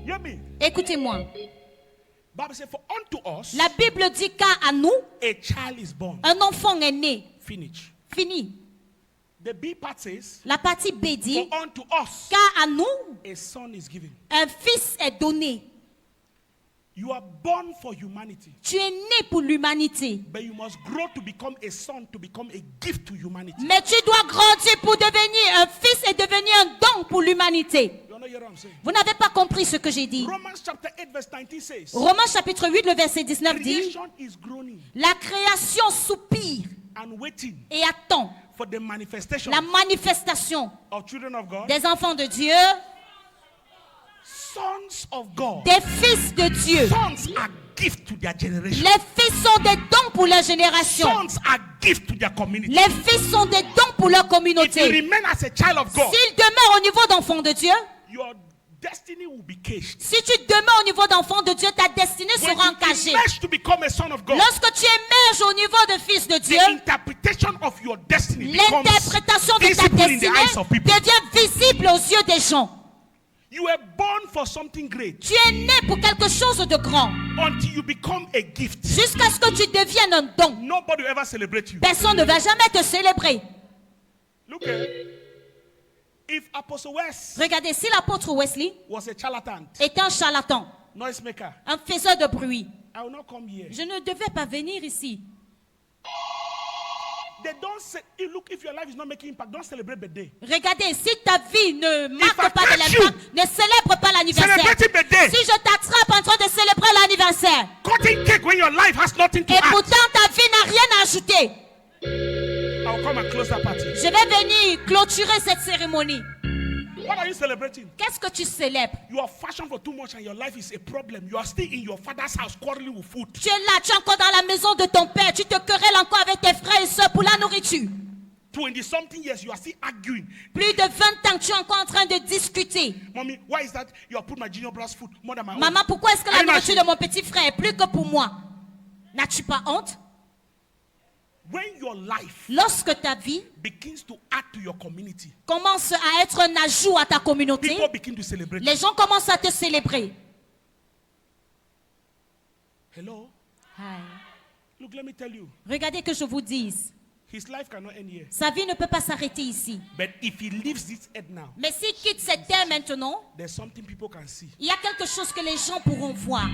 Hear me? Écoutez-moi. Bible says, for unto us La Bible dit qu'à nous, a child is born. un enfant est né. Finish. Fini. The B part says, La partie B dit for unto us qu'à nous, a son is given. un fils est donné. You are born for humanity, Tu es né pour l'humanité. but you must grow to become a son, to become a gift to humanity. Mais tu dois grandir pour devenir un fils et devenir un don pour l'humanité. You know what I'm saying? Vous n'avez pas compris ce que j'ai dit. Romans chapter 8 verse 19 says, Romains chapitre 8, le verset 19 dit, creation is groaning la création soupire and waiting et attend for the manifestation la manifestation of children of God, des enfants de Dieu, sons of God. des fils de Dieu. Sons are gift to their generation. Les fils sont des dons pour leur génération. Sons are gift to their community. Les fils sont des dons pour leur If you communauté. remain as a child of God, S'ils demeurent au niveau d'enfant de Dieu, your destiny will be caged. si tu demeures au niveau d'enfant de Dieu, ta destinée When sera you encagée. emerge to become a son of God, Lorsque tu émerges au niveau de fils de Dieu, the interpretation of your destiny becomes l'interprétation de ta visible in the destinée eyes of people. devient visible aux yeux des gens. You were born for something great Tu es né pour quelque chose de grand. until you become a gift. Jusqu'à ce que tu deviennes un don. Nobody will ever celebrate you. Personne ne va jamais te célébrer. Look at if Apostle West Regardez, si l'apôtre Wesley was a charlatan, était un charlatan, noisemaker, un faiseur de bruit, I will not come here. je ne devais pas venir ici. They don't say, look, if your life is not making impact, don't celebrate birthday. Regardez, si ta vie ne I marque pas de catch l'impact, ne célèbre pas l'anniversaire. Celebrating birthday. Si je t'attrape en train de célébrer l'anniversaire, Cutting cake when your life has nothing to et add. pourtant ta vie n'a rien à ajouter, I'll come and close that party. je vais venir clôturer cette cérémonie. What are you celebrating? Qu'est-ce que tu célèbres? You are fashioned for too much and your life is a problem. You are still in your father's house quarreling with food. Tu es là, tu es encore dans la maison de ton père, tu te querelles encore avec tes frères et soeurs pour la nourriture. 20-something years, you are still arguing. Plus de 20 ans, tu es encore en train de discuter. Mommy, why is that you have put my junior brother's food more than my own? Maman, pourquoi est-ce que la Are you not nourriture de ashamed? mon petit frère est plus que pour moi? N'as-tu pas honte? When your life Lorsque ta vie begins to add to your community, commence à être un ajout à ta communauté, people begin to celebrate. les gens commencent à te célébrer. Hello? Hi. Look, let me tell you. Regardez que je vous dise, His life cannot end here. sa vie ne peut pas s'arrêter ici. But if he leaves this earth now, Mais s'il quitte cette terre maintenant, there's something people can see. il y a quelque chose que les gens pourront voir.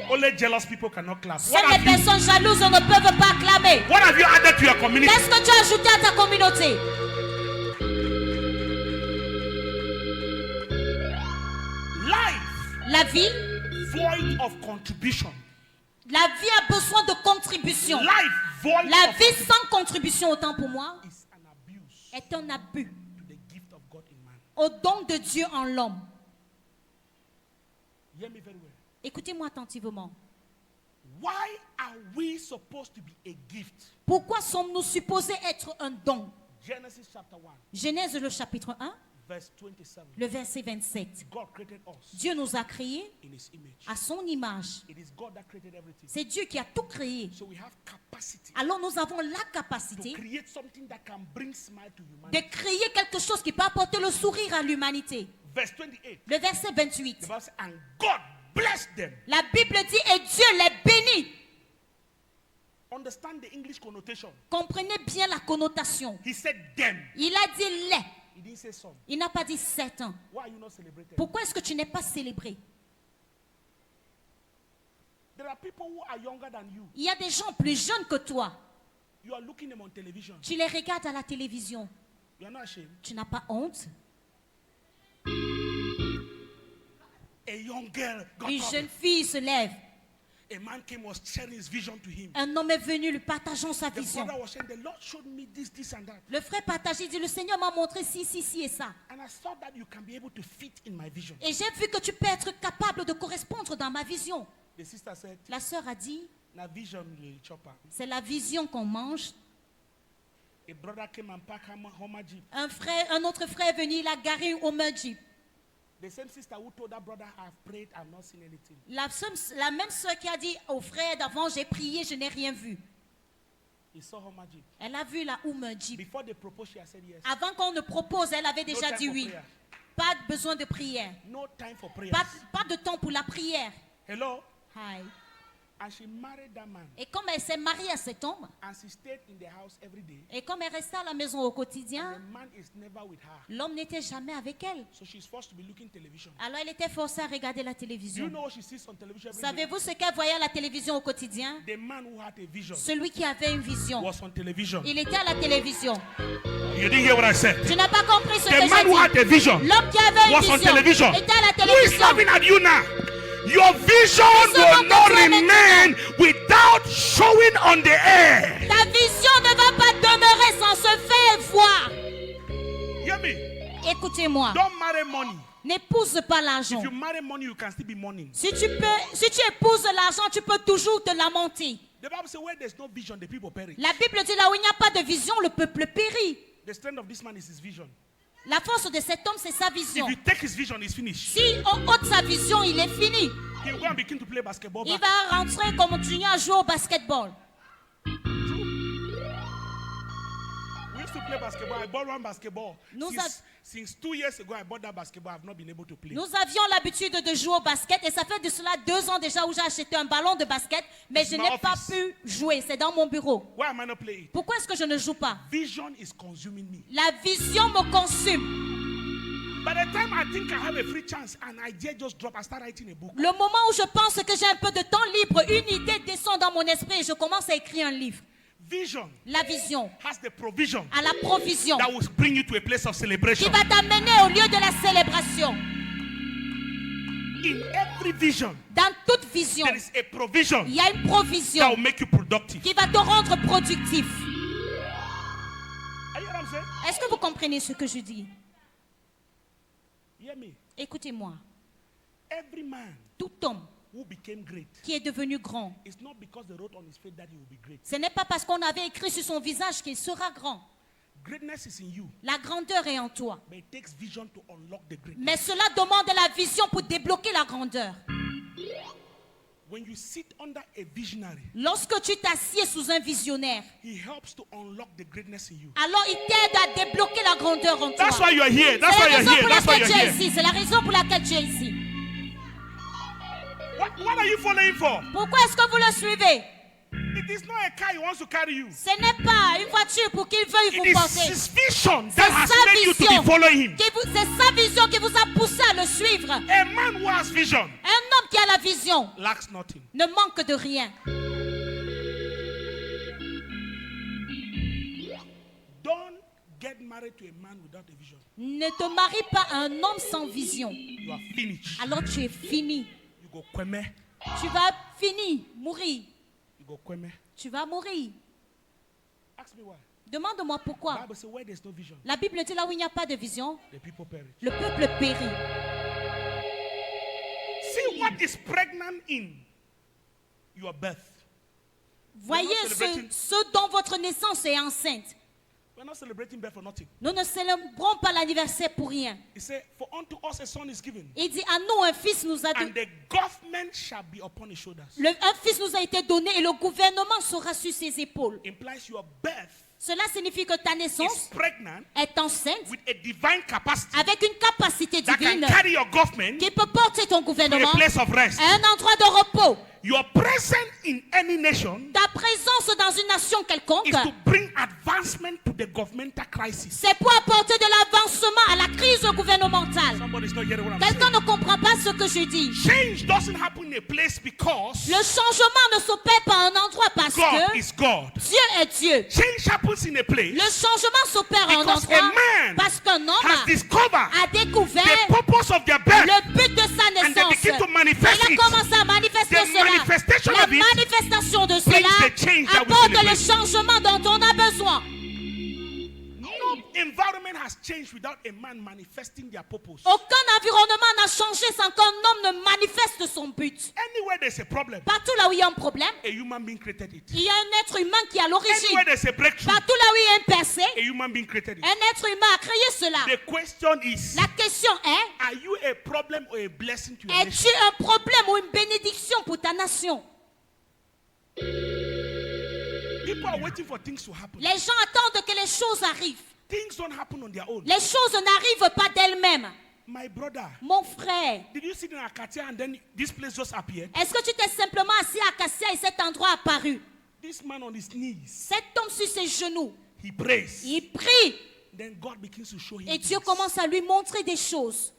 Only jealous people cannot clap. Seules les personnes jalouses ne peuvent pas acclamer. What have you added to your community? Qu'est-ce que tu as ajouté à ta communauté? Life La vie, void of contribution. la vie a besoin de contribution. Life void La of vie sans contribution, autant pour moi, is an abuse est un abus to the gift of God in man. au don de Dieu en l'homme. Hear me very well. Écoutez-moi attentivement. Why are we supposed to be a gift? Pourquoi sommes-nous supposés être un don? Genesis chapter 1, Genèse le chapitre 1, verse 27. le verset 27. God created us Dieu nous a créés in his image. à son image. It is God that created everything. C'est Dieu qui a tout créé. So we have capacity Alors nous avons la to capacité create something that can bring smile to de humanity. créer quelque chose qui peut apporter le sourire à l'humanité. Verse 28. Le verset The 28. Bible says, and God blessed them. La Bible dit, et Dieu les bénit. Understand the English connotation. Comprenez bien la connotation. He said them. Il a dit les. He didn't say some. Il n'a pas dit 7 ans. Why are you not celebrated? Pourquoi est-ce que tu n'es pas célébré? There are people who are younger than you. Il y a des gens plus jeunes que toi. You are looking them on television. Tu les regardes à la télévision. You are not ashamed. Tu n'as pas honte? A young girl got Une up. jeune fille se lève. A man came, was sharing his vision to him. Un homme est venu lui partageant sa The vision. brother was saying, the Lord showed me this and that. Le frère partagé dit, le Seigneur m'a montré ci et ça. And I saw that you can be able to fit in my vision. Et j'ai vu que tu peux être capable de correspondre dans ma vision. The sister said, La sœur a dit, na vision the chopper. c'est la vision qu'on mange. A brother came and packed Homer Jeep. Un autre frère est venu, il a garé au Jeep. The same sister who told that brother, I've prayed, I've not seen anything. La même sœur qui a dit au frère d'avant, j'ai prié, je n'ai rien vu. He saw Homer Jeep. Elle a vu la Jeep. Before they proposed, she had said yes. Avant qu'on ne propose, elle avait déjà time dit for oui. prayer. Pas besoin de prière. No time for prayers. Pas de temps pour la prière. Hello? Hi. And she married that man. Et comme elle s'est mariée à cet homme, And she stayed in the house every day. et comme elle restait à la maison au The quotidien, man is never with her. l'homme n'était jamais avec elle. So she's forced to be looking television. Alors elle était forcée à regarder la Do you télévision. know what she sees on television every day? Savez-vous ce qu'elle voyait à la télévision au quotidien? The man who had a vision Celui qui avait une vision. was on television. Il était à la télévision. You didn't hear what I said. Tu n'as pas compris ce The que man who had j'ai a dit. vision L'homme qui avait une was on vision television. était à la Who is télévision. laughing at you now? Your vision Vision will not que tu as remain without showing on the air. Ta vision ne va pas demeurer sans se faire voir. Hear me? Écoutez-moi. Don't marry money. N'épouse pas l'argent. If you marry money, you can still be mourning. Si tu épouses l'argent, tu peux toujours te lamenter. The Bible says where there's no vision, the people perish. La Bible dit là où il n'y a pas de vision, le peuple périt. The strength of this man is his vision. La force de cet homme, c'est sa If vision. you take his vision, it's finished. Si on ôte sa vision, il est fini. He will go and begin to play basketball. Il Back. va rentrer comme continuer à jouer au basketball. We used to play basketball. I bought one basketball. Nous Since 2 years ago, I bought that basketball. I've not been able to play. Nous avions l'habitude de jouer au basket et ça fait de cela 2 ans déjà où j'ai acheté un ballon de basket, mais je my n'ai pas office. pu jouer. C'est dans mon bureau. Why am I not playing? Pourquoi est-ce que je ne joue pas? Vision is consuming me. La vision me consume. By the time I think I have a free chance, an idea just drop, I start writing a book. Le moment où je pense que j'ai un peu de temps libre, une idée descend dans mon esprit et je commence à écrire un livre. Vision La vision has the provision à la provision that will bring you to a place of qui celebration. va t'amener au lieu de la célébration. In every vision, Dans toute vision, there is a provision il y a une that provision will make you productive. qui va te rendre productif. Are you what I'm saying? Est-ce que vous comprenez ce que je dis? Hear me. Écoutez-moi. Every man Tout homme who became great, qui est devenu grand, it's not because they wrote on his face that he will be great. ce n'est pas parce qu'on avait écrit sur son visage qu'il sera grand. Greatness is in you, La grandeur est en toi. but it takes vision to unlock the greatness. Mais cela demande la vision pour débloquer la grandeur. When you sit under a visionary, Lorsque tu t'assieds sous un visionnaire, he helps to unlock the greatness in you. alors il t'aide à débloquer la grandeur en toi. That's why you are here. That's C'est why la you're raison here. pour That's why laquelle you're tu es here. ici. C'est la raison pour laquelle tu es ici. What are you following for? Pourquoi est-ce que vous le suivez? It is not a car he wants to carry you. Ce n'est pas une voiture pour qu'il veuille It vous is porter. his vision C'est that has sa made you to vision be following him. C'est sa vision qui vous a poussé à le suivre. A man who has vision Un homme qui a la vision lacks nothing. ne manque de rien. Don't get married to a man without a vision. Ne te marie pas à un homme sans vision. You are finished. Alors tu es fini. You go kweme. Tu vas finir, mourir. You go kweme. Tu vas mourir. Ask me why. Demande-moi pourquoi. Bible says where there's no vision, La Bible dit là où il n'y a pas de vision, the people perish. le peuple périt. See what is pregnant in your birth. Voyez ce dont votre naissance est enceinte. We're not celebrating birth for nothing. Nous ne célébrons pas l'anniversaire pour rien. He said, for unto us a son is given, Il dit à nous un fils nous a and donné. the government shall be upon his shoulders. Un fils nous a été donné et le gouvernement sera sur ses épaules. Implies your birth Cela signifie que ta is naissance pregnant est enceinte with a divine capacity avec une capacité that can divine carry your government qui peut porter ton to a gouvernement place of rest. à un endroit de repos. Your presence in any nation Ta présence dans une nation quelconque, is to bring advancement to the governmental crisis. c'est pour apporter de l'avancement à la crise gouvernementale. Somebody's not hearing what I'm Quelqu'un saying. ne comprend pas ce que je dis. Change doesn't happen in a place because Le changement ne s'opère pas à un endroit parce God que is God. Dieu est Dieu. Change happens in a place Le changement s'opère à un because endroit a man parce qu'un homme has discovered a découvert the purpose of their birth. le but de sa And they naissance. begin to manifest Il it. a commencé à manifester The cela. manifestation La of it manifestation de brings cela the change that we apporte le celebrate. changement dont on a besoin. No environment has changed without a man manifesting their purpose. Aucun environnement n'a changé sans qu'un homme ne manifeste son but. Anywhere there's a problem, Partout là où il y a un problème, a human being created it. il y a un être humain qui est à l'origine. Anywhere there's a breakthrough, Partout là où il y a un percé, a human being created it. un être humain a créé cela. The question is, La question est, are you a problem or a blessing to your nation? es-tu un problème ou une bénédiction pour ta nation? People are waiting for things to happen. Les gens attendent que les choses arrivent. Things don't happen on their own. Les choses n'arrivent pas d'elles-mêmes. My brother, Mon frère, did you sit in Akatia and then this place just appeared? est-ce que tu t'es simplement assis à Cassia et cet endroit a apparu? This man on his knees, Cet homme sur ses genoux, he prays. il prie Then God begins to show him et Dieu things. commence à lui montrer des choses.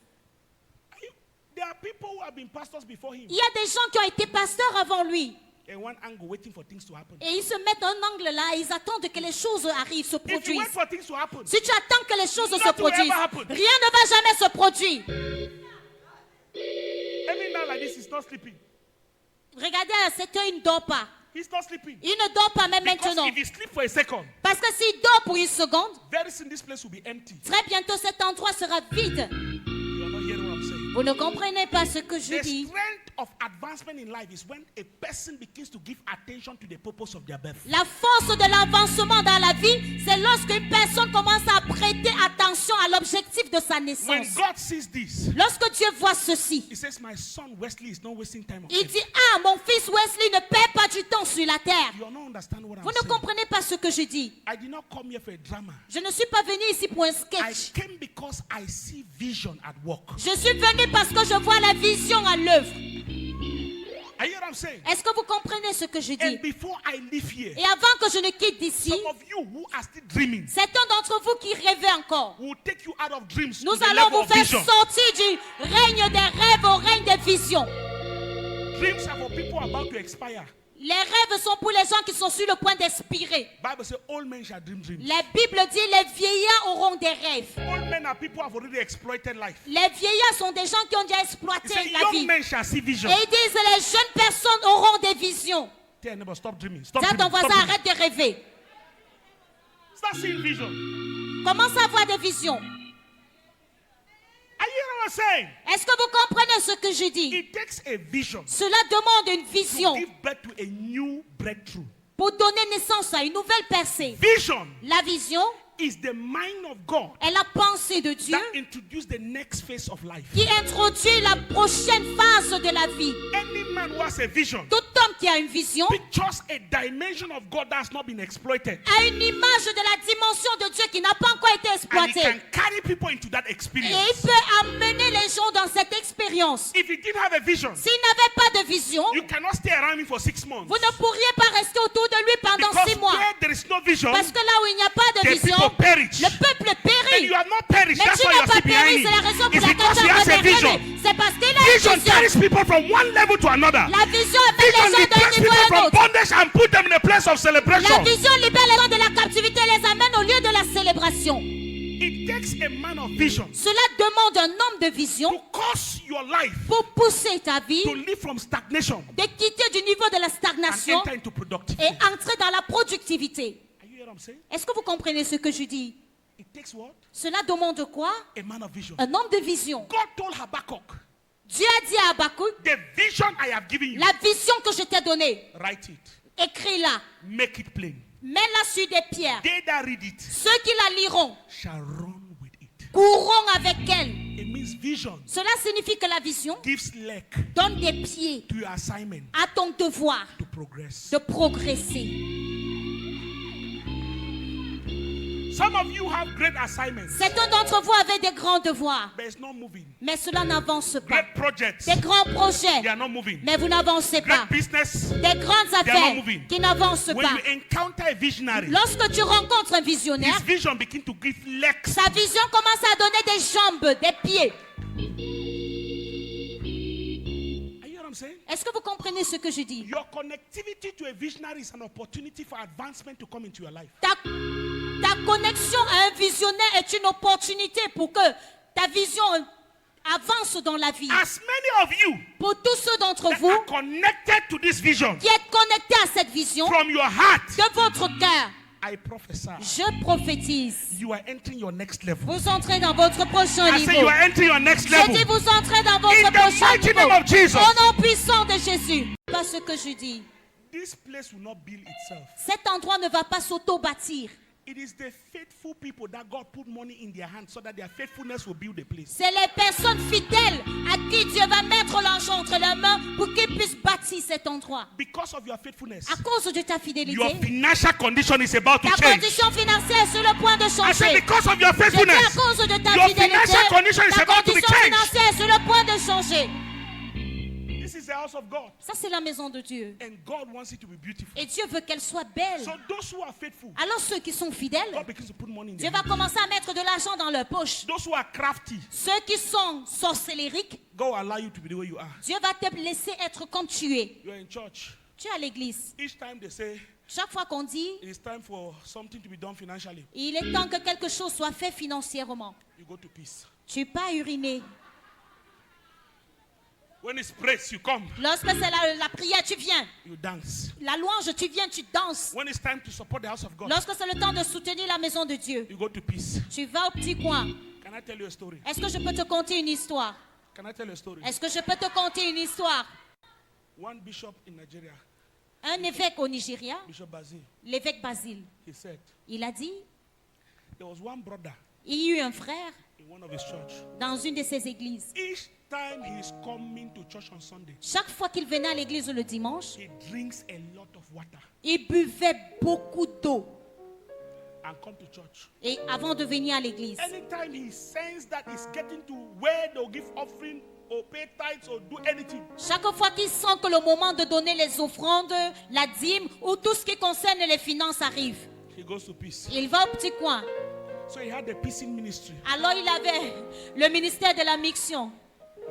There are people who have been pastors before him. Il y a des gens qui ont été pasteurs avant lui In one angle, waiting for things to happen. et ils se mettent un angle là et ils attendent que les choses arrivent, se If you wait produisent. for things to happen, Si tu attends que les choses se Nothing will produisent, ever happen. rien ne va jamais se produire. every man like this is not sleeping. Regardez, cet homme, il ne dort pas. He's not sleeping. Il ne dort pas même Because maintenant. if he sleep for a second, Parce que s'il dort pour une seconde, very soon this place will be empty. très bientôt cet endroit sera vide. You are not hearing what I'm saying. Vous ne comprenez pas ce que je The dis. strength of advancement in life is when a person begins to give attention to the purpose of their birth. La force de l'avancement dans la vie, c'est lorsqu'une personne commence à prêter attention à l'objectif de sa When naissance. God sees this, Lorsque Dieu voit ceci, He says, my son Wesley is not wasting time on il earth. dit, ah, mon fils Wesley ne perd pas du temps sur la terre. You are not understand what I'm Vous ne saying. comprenez pas ce que je dis. I did not come here for a drama. Je ne suis pas venu ici pour un I sketch. came because I see vision at work. Je suis venu parce que je vois la vision à l'œuvre. Are you hear what I'm saying? Est-ce que vous comprenez ce que je dis? And before I leave here, Et avant que je ne quitte d'ici, some of you who are still dreaming certains d'entre vous qui rêvez encore, will take you out of dreams nous to the allons level vous of faire vision. sortir du règne des rêves au règne des visions. Dreams are for people about to expire. Les rêves sont pour les gens qui sont sur le point d'expirer. Bible says old men shall dream dreams. La Bible dit les vieillards auront des rêves. Old men are people who have already exploited life. Les vieillards sont des gens qui ont déjà He exploité said la young vie. men shall see vision. Et ils disent les jeunes personnes auront des visions. Tell your neighbor, stop dreaming. Stop Dis à ton dreaming. Stop voisin, dreaming. arrête de rêver. Start seeing vision. Commence à avoir des visions. Are you hearing what I'm saying? Est-ce que vous comprenez ce que je dis? It takes a vision Cela demande une to vision give birth to a new breakthrough. pour donner naissance à une nouvelle percée. Vision La vision is the mind of God est la pensée de Dieu that introduced the next phase of life. qui introduit la prochaine phase de la vie. Any man who has a vision Tout homme qui a une vision pictures a dimension of God that has not been exploited. a une image de la dimension de Dieu qui n'a pas encore été And he exploitée. can carry people into that Et il experience. peut amener les gens dans cette expérience. If he didn't have a vision, S'il n'avait pas de vision, you cannot stay around him for 6 months. vous ne pourriez pas rester autour de lui pendant Because 6 mois. where there is no vision, Parce que là où il n'y a pas de the vision, people perish. le peuple And périt. you have not perished. Mais That's tu why you n'as are pas still behind péri, him. c'est la raison pour It's laquelle because tu he as has a vision. perdu. C'est parce qu'il a une Vision vision. carries people from one level to another. La vision amène les Vision gens d'un liberates niveau people à un from autre. bondage and put them in a place of La celebration. vision libère les gens de la captivité et les amène au lieu de la célébration. It takes a man of vision Cela demande un homme de vision to cause your life pour pousser ta vie to live from stagnation de quitter du niveau de la and stagnation enter into productivity. et entrer dans la productivité. Are you hearing what I'm saying? Est-ce que vous comprenez ce que je dis? It takes what? Cela demande quoi? A man of vision. Un homme de vision. God told Habakkuk, Dieu a dit à Habakkuk, the vision I have given you, la vision que je t'ai donnée, write it, écris-la, make it plain. mets-la sur des pierres. They that read it Ceux qui la liront shall run with it. courront avec elle. It means vision Cela signifie que la vision gives leg donne des pieds to your assignment à ton devoir to progress. de progresser. Some of you have great assignments, Certains d'entre vous avaient des grands devoirs, but it's not moving. mais cela n'avance pas. Great projects, Des grands projets, they are not moving. mais vous n'avancez pas. Great business, Des grandes not affaires moving. qui n'avancent when pas. you encounter a visionary, Lorsque tu rencontres un visionnaire, his vision begins to give legs. sa vision commence à donner des jambes, des pieds. Are you hear what I'm saying? Est-ce que vous comprenez ce que je dis? Your connectivity to a visionary is an opportunity for advancement to come into your life. Ta connexion à un visionnaire est une opportunité pour que ta vision avance dans la vie. As many of you Pour tous ceux d'entre that vous are connected to this vision qui êtes connectés à cette vision from your heart, de votre cœur, I prophesy, je prophétise. you are entering your next level. Vous entrez dans votre prochain I say niveau. you are entering your next J'ai dit level. vous entrez dans In votre the prochain mighty name niveau. of Jesus. Au nom puissant de Jésus. Pas ce que je dis. This place will not build itself. Cet endroit ne va pas s'auto-bâtir. It is the faithful people that God put money in their hands so that their faithfulness will build the place. C'est les personnes fidèles à qui Dieu va mettre l'argent entre les mains pour qu'ils puissent bâtir cet endroit. Because of your faithfulness, À cause de ta your fidélité, financial condition is about to ta change. condition financière est sur le point de I said changer. because of your Je dis à faithfulness, cause de ta your fidélité, financial condition is ta about to be condition changed. financière est sur le point de changer. This is the house of God. Ça, c'est la maison de Dieu. And God wants it to be beautiful. Et Dieu veut qu'elle soit belle. So those who are faithful, Alors ceux qui sont fidèles, God begins to put money in Dieu their va hands. commencer à mettre de l'argent dans leur poche. Those who are crafty, Ceux qui sont sorcellériques, God will allow you to be the way you are. Dieu va te laisser être comme tu es. You are in church. Tu es à l'église. Each time they say Chaque fois qu'on dit, it is time for something to be done financially, il est temps que quelque chose soit fait financièrement, you go to peace. tu pas uriner. When it's praise, you come, Lorsque c'est la prière, tu viens. you dance. La louange, tu viens, tu danses. When it's time to support the house of God, Lorsque c'est le temps de soutenir la maison de Dieu, you go to peace. tu vas au petit coin. Can I tell you a story? Est-ce que je peux te conter une histoire? Can I tell you a story? Est-ce que je peux te conter une histoire? One bishop in Nigeria, Un évêque au Nigeria, Bishop Bazil, l'évêque Basile, he said il a dit, there was one brother il y a eu un frère in one of his church. dans une de ses églises. Each time he is coming to church on Sunday, Chaque fois qu'il venait à l'église le dimanche, he drinks a lot of water il buvait beaucoup d'eau. and come to church. Et avant de venir à l'église, Anytime he senses that he's getting to where they'll give offering or pay tithes or do anything, chaque fois qu'il sent que le moment de donner les offrandes, la dîme ou tout ce qui concerne les finances arrive, he goes to peace. il va au petit coin. So he had the peacing ministry. Alors il avait le ministère de la miction.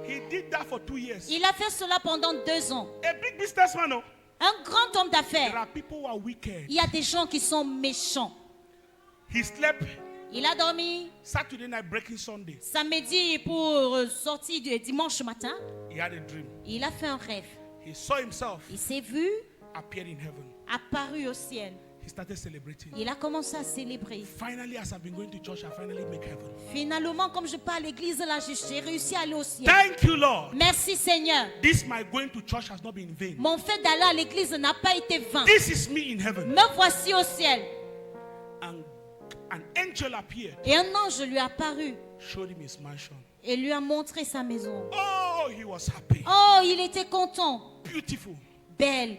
He did that for 2 years. Il a fait cela pendant 2 ans. A big businessman, oh. Un grand homme There d'affaires. are people who are wicked. Il y a des gens qui sont méchants. He slept Il a dormi Saturday night, breaking Sunday. samedi pour sortir dimanche matin. He had a dream. Il a fait un rêve. He saw himself Il s'est vu appear in heaven. apparu au ciel. He started celebrating. Il a commencé à célébrer. Finally, as I've been going to church, I finally make heaven. Finalement, comme je pars à l'église, là, j'ai réussi à aller au ciel. Thank you, Lord. Merci Seigneur. This my going to church has not been in vain. Mon fait d'aller à l'église n'a pas été vain. This is me in heaven. Me voici au ciel. And An angel appeared, Et un ange lui apparut showed him his mansion. et lui a montré sa maison. Oh, he was happy. Oh, il était content. Beautiful. Belle.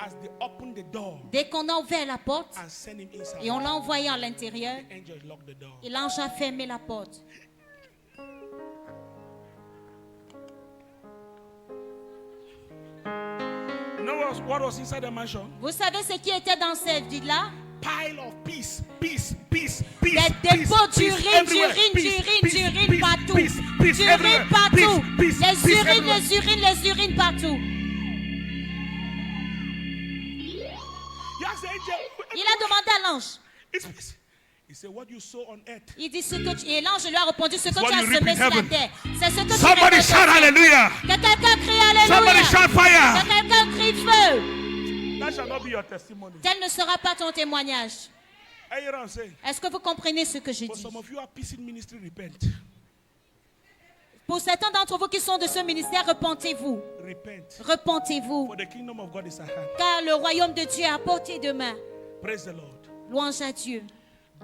As they opened the door Dès qu'on a ouvert la porte and sent him inside, et on l'a envoyé à l'intérieur, the angel locked the door. et l'ange a fermé la porte. You know what was inside the mansion? Vous savez ce qui était dans cette ville-là? Pile of peace. Des dépôts d'urine, d'urine partout. D'urine partout. Les urines partout. Il a demandé à l'ange. He said, what you sow on earth. Il dit et l'ange lui a répondu ce que what tu as you reap semé in sur la heaven. terre. C'est ce que Somebody tu shout récoltes. hallelujah. Que quelqu'un crie alléluia. Somebody shout fire. Que quelqu'un crie feu. That shall not be your testimony. Tel ne sera pas ton témoignage. Hey, you know what I'm saying? Est-ce que vous comprenez ce que je For dis? some of you are peace in ministry, repent. Pour certains d'entre vous qui sont de ce ministère, repentez-vous. Repent. Repentez-vous. For the kingdom of God is at hand. Car le royaume de Dieu est à portée de main. Praise the Lord. Louange à Dieu.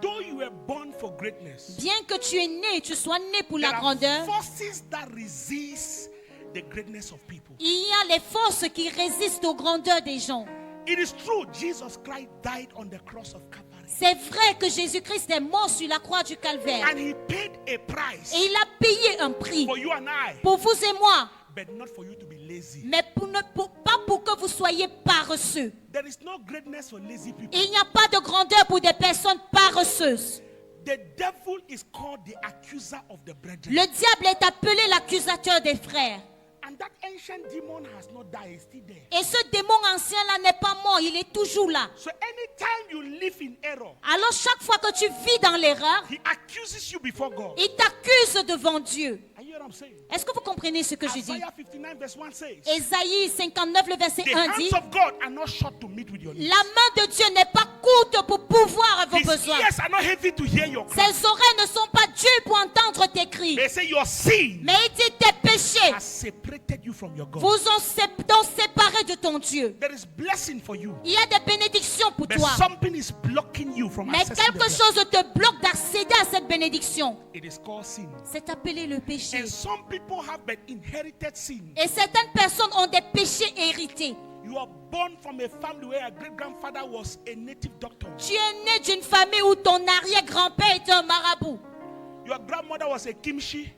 Though you were born for greatness, Bien que tu es né, tu sois né pour la there grandeur, are forces that resist the greatness of people. il y a les forces qui résistent aux grandeurs des gens. It is true, Jesus Christ died on the cross of Calvary. C'est vrai que Jésus-Christ est mort sur la croix du Calvaire. And he paid a price Et il a payé un prix for you and I, pour vous et moi, but not for you to be lazy. mais pas pour que vous soyez paresseux. There is no greatness for lazy people. Il n'y a pas de grandeur pour des personnes paresseuses. The devil is called the accuser of the brethren. Le diable est appelé l'accusateur des frères. And that ancient demon has not died, it's still there. Et ce démon ancien-là n'est pas mort, il est toujours là. So anytime you live in error, Alors chaque fois que tu vis dans l'erreur, he accuses you before God. il t'accuse devant Dieu. Are you hear what I'm saying? Est-ce que vous comprenez ce que je dis? Isaiah 59 verse 1 says, Ésaïe 59, le verset the 1 dit, hands of God are not short to meet with your needs. la main de Dieu n'est pas courte pour pouvoir à vos His besoins. ears are not heavy to hear your cry. Ses oreilles ne sont pas dures pour entendre tes cris. They say your sin Mais il dit tes péchés has separated you from your God. vous ont séparé de ton Dieu. There is blessing for you, Il y a des bénédictions pour but toi. something is blocking you from Mais accessing the quelque blessing. chose te bloque d'accéder à cette bénédiction. It is called sin. C'est appelé le péché. And some people have been inherited sin. Et certaines personnes ont des péchés hérités. You are born from a family where a great-grandfather was a native doctor. Tu es né d'une famille où ton arrière-grand-père était un marabout. Your grandmother was a kimchi.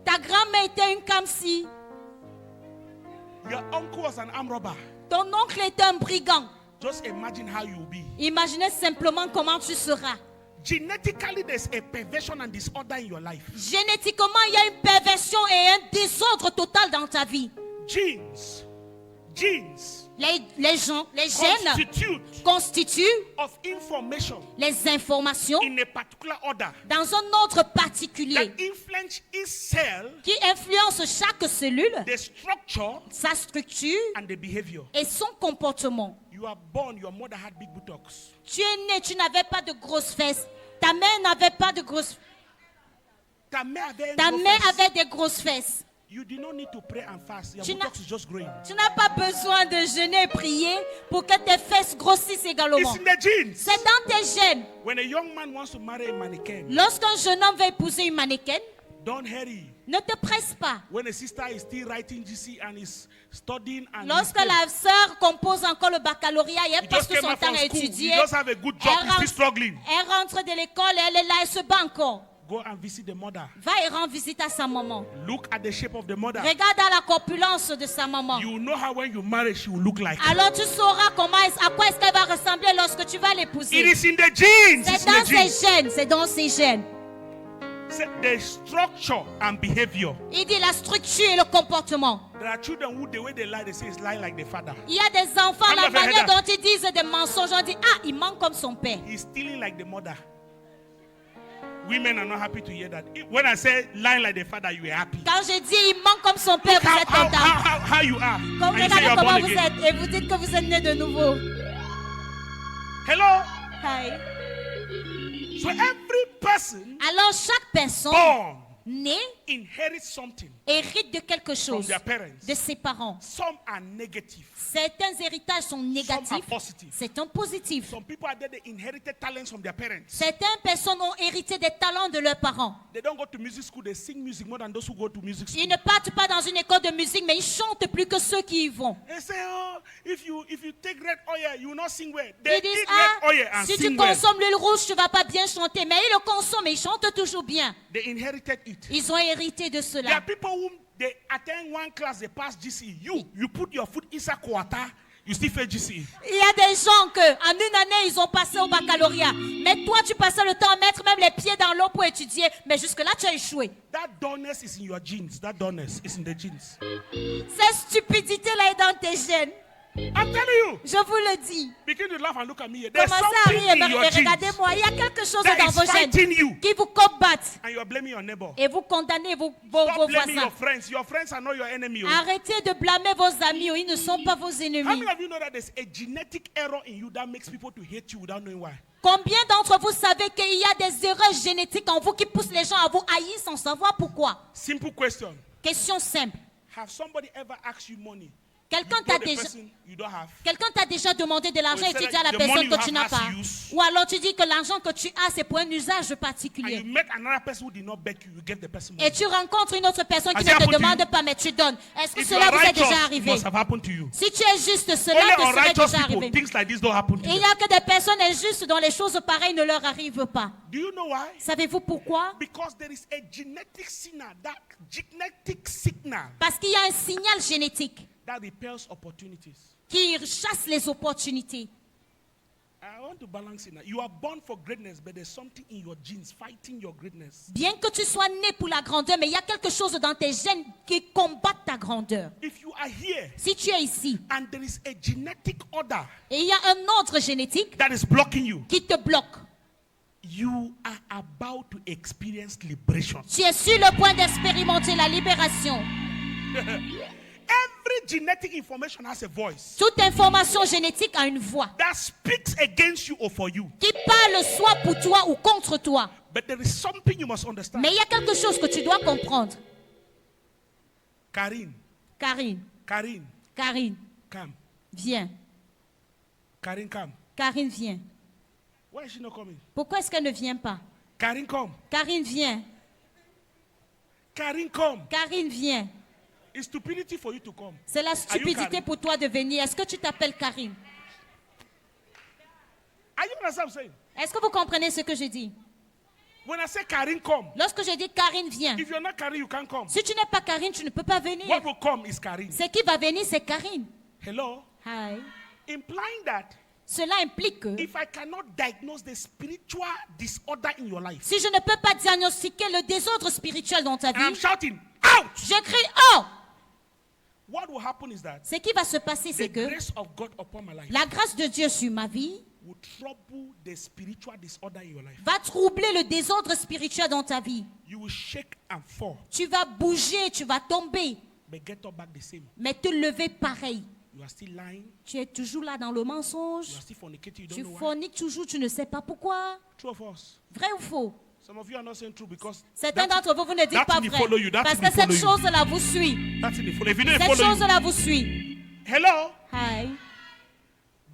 Ta grand-mère était une kamsi. Your uncle was an armed robber. Ton oncle était un brigand. Just imagine how you will be. Imaginez simplement comment tu seras. Genetically, there's a perversion and disorder in your life. Génétiquement, il y a une perversion et un désordre total dans ta vie. Genes Les gènes constituent of information les informations in a particular order dans un ordre particulier that influence each cell, qui influence chaque cellule, the structure sa structure and the behavior. et son comportement. You are born, your mother had big buttocks. Tu es né, tu n'avais pas de grosses fesses. Ta mère n'avait pas de grosses. Ta mère avait des grosses fesses. You do not need to pray and fast. Your Tu buttocks is just growing. Tu n'as pas besoin de jeûner et prier pour que tes fesses grossissent également. It's in the genes. C'est dans tes gènes. When a young man wants to marry a mannequin, Lorsqu'un jeune homme veut épouser une mannequin, don't hurry. ne te presse pas. When a sister is still writing GC and is studying and Lorsque la sœur compose encore le baccalauréat et elle passe tout son temps à étudier, you just have a good job, you're still struggling. elle rentre de l'école et elle est là, elle se bat encore. Go and visit the mother. Va et rends visite à sa maman. Look at the shape of the mother. Regarde à la corpulence de sa maman. You know how when you marry she will look like. Alors tu sauras à quoi est-ce qu'elle va ressembler lorsque tu vas l'épouser. It is in the genes. C'est dans ses gènes, c'est dans ses gènes. The structure and behavior. Il dit la structure et le comportement. There are children who the way they lie, they say it's lie like the father. Il y a des enfants, la manière dont ils disent des mensonges, on dit ah, il manque comme son père. He's stealing like the mother. Women are not happy to hear that. When I say lying like the father, you are happy. Quand je dis il manque comme son père, vous êtes content. How you are. Comme regardez comment vous êtes et vous dites que vous êtes né de nouveau. Hello. Hi. So every person Alors chaque personne born nés, inherit something héritent de quelque from chose their parents. de ses parents. Some are negative. Certains héritages sont Some are négatifs, positive. certains positifs. Some people are there, they inherited talents from their parents. Certaines personnes ont hérité des talents de leurs parents. They don't go to music school, they sing music more than those who go to music school. Ils ne partent pas dans une école de musique, mais ils chantent plus que ceux qui y vont. They say, oh, if you take red oil, you will not sing well. Ils They disent, eat ah, red oil and si tu sing well. consommes l'huile rouge, tu ne vas pas bien chanter. Mais ils le consomment et ils chantent toujours bien. They inherited it. Ils ont hérité de There are cela. people who they attend one class, they pass GCE. You put your foot inside quarter, you still fail GCE. Il y a des gens que en une année, ils ont passé au baccalauréat. Mais toi, tu passais le temps à mettre même les pieds dans l'eau pour étudier. Mais jusque-là, tu as échoué. That dullness is in your genes. That dullness is in the genes. Cette stupidité-là est dans tes gènes. I'm telling you. Je vous le dis. Begin to laugh and look at me here. There's Commencez à something rire in your et genes regardez-moi. Il y a quelque chose that dans is vos fighting gènes you. qui vous combattent. And you are blaming your neighbor. Et vous condamnez vos Stop blaming voisins. your friends. Your friends are not your enemy. Arrêtez de blâmer vos amis. Ils ne sont pas vos How ennemis. many of you know that there's a genetic error in you that makes people to hate you without knowing why? Combien d'entre vous savez qu'il y a des erreurs génétiques en vous qui poussent les gens à vous haïr sans savoir pourquoi? Simple question. Question simple. Have somebody ever asked you money? Quelqu'un You t'a told the déjà, person you don't have. demandé de l'argent Or et you tu said dis à la the personne money que you tu have n'as has pas. use. Ou alors tu dis que l'argent que tu as, c'est pour un usage And particulier. you met another person who did not beg you, you give the person Et money. tu rencontres une autre personne qui Has ne it te happened to demande you? pas, mais tu donnes. Est-ce que If you cela are vous est déjà righteous, it arrivé? must have happened to you. Si tu es juste, cela Only te serait unrighteous déjà people, arrivé. things like this don't happen to Il n'y them. a que des personnes injustes dont les choses pareilles ne leur arrivent pas. Do you know why? Savez-vous pourquoi? Because there is a genetic signal, that genetic signal Parce qu'il y a un signal génétique that repels opportunities. qui chasse les opportunités. I want to balance it now. You are born for greatness, but there's something in your genes fighting your greatness. Bien que tu sois né pour la grandeur, mais il y a quelque chose dans tes gènes qui combattent ta grandeur. If you are here Si tu es ici and there is a genetic order et il y a un ordre génétique that is blocking you, qui te bloque, you are about to experience liberation. tu es sur le point d'expérimenter la libération. Every genetic information has a voice Toute information génétique a une voix that speaks against you or for you. qui parle soit pour toi ou contre toi. But there is something you must understand. Mais il y a quelque chose que tu dois comprendre. Karine, Karine, come. viens. Karine, come. Karine, viens. Why is she not coming? Pourquoi est-ce qu'elle ne vient pas? Karine, come. Karine, viens. Karine, come. Karine, viens. It's stupidity for you to come. C'est la Are you stupidité Karine? pour toi de venir. Est-ce que tu t'appelles Karine? Are you understand what I'm saying? Est-ce que vous comprenez ce que je dis? When I say Karine, come. Lorsque je dis Karine, viens. If you're not Karine, you can't come. Si tu n'es pas Karine, tu ne peux pas venir. What will come is Karine. Ce qui va venir, c'est Karine. Hello? Hi. Implying that Cela implique que if I cannot diagnose the spiritual disorder in your life, si je ne peux pas diagnostiquer le désordre spirituel dans ta and I'm vie, shouting, out! je crie oh! What will happen is that Ce qui va se passer, the c'est que grace of God upon my life la grâce de Dieu sur ma vie will trouble the spiritual disorder in your life. va troubler le désordre spirituel dans ta vie. You will shake and fall, Tu vas bouger, tu vas tomber, but get up back the same. mais te lever pareil. You are still lying. Tu es toujours là dans le You mensonge. are still fornicating. You Tu don't know why. forniques toujours, tu ne sais pas pourquoi. True of us. Vrai ou faux? Some of you are not saying true because Certains that, d'entre vous, vous ne dites that pas thing vrai. follow you, that Parce thing que cette follow you. chose-là vous suit. that's in the follow. If you don't Cette follow you, chose-là vous suit. hello. Hi.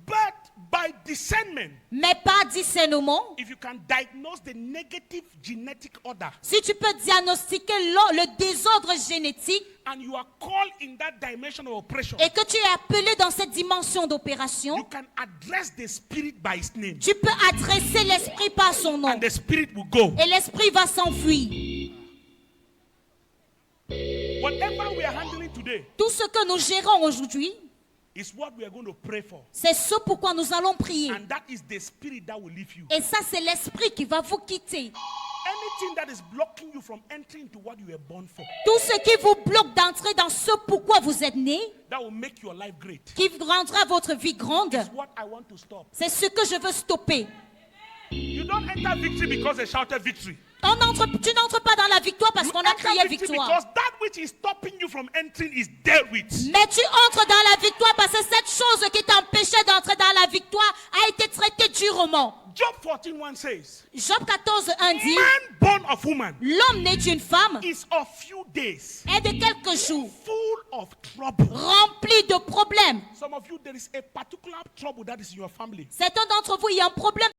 But by discernment, Mais par discernement, if you can diagnose the negative genetic order si tu peux diagnostiquer le désordre génétique and you are called in that dimension of oppression, et que tu es appelé dans cette dimension d'opération, you can address the spirit by its name, tu peux adresser l'esprit par son nom and the spirit will go. et l'esprit va s'enfuir. Whatever we are handling today Tout ce que nous gérons aujourd'hui, is what we are going to pray for, c'est ce pourquoi nous allons prier. and that is the spirit that will leave you. Et ça, c'est l'esprit qui va vous quitter. Anything that is blocking you from entering into what you were born for, Tout ce qui vous bloque d'entrer dans ce pourquoi vous êtes né, that will make your life great, qui rendra votre vie grande, is what I want to stop. c'est ce que je veux stopper. You don't enter victory because they shouted victory. Tu n'entres pas dans la victoire parce You qu'on a enter crié victory victoire. because that which is stopping you from entering is dealt with. Mais tu entres dans la victoire parce que cette chose qui t'empêchait d'entrer dans la victoire a été traitée durement. Job 14:1 says, Job 14:1 dit, man born of woman l'homme né d'une femme is of few days, est de quelques jours, full of trouble. rempli de problèmes. Some of you, there is a particular trouble that is in your family. Certains d'entre vous, il y a un problème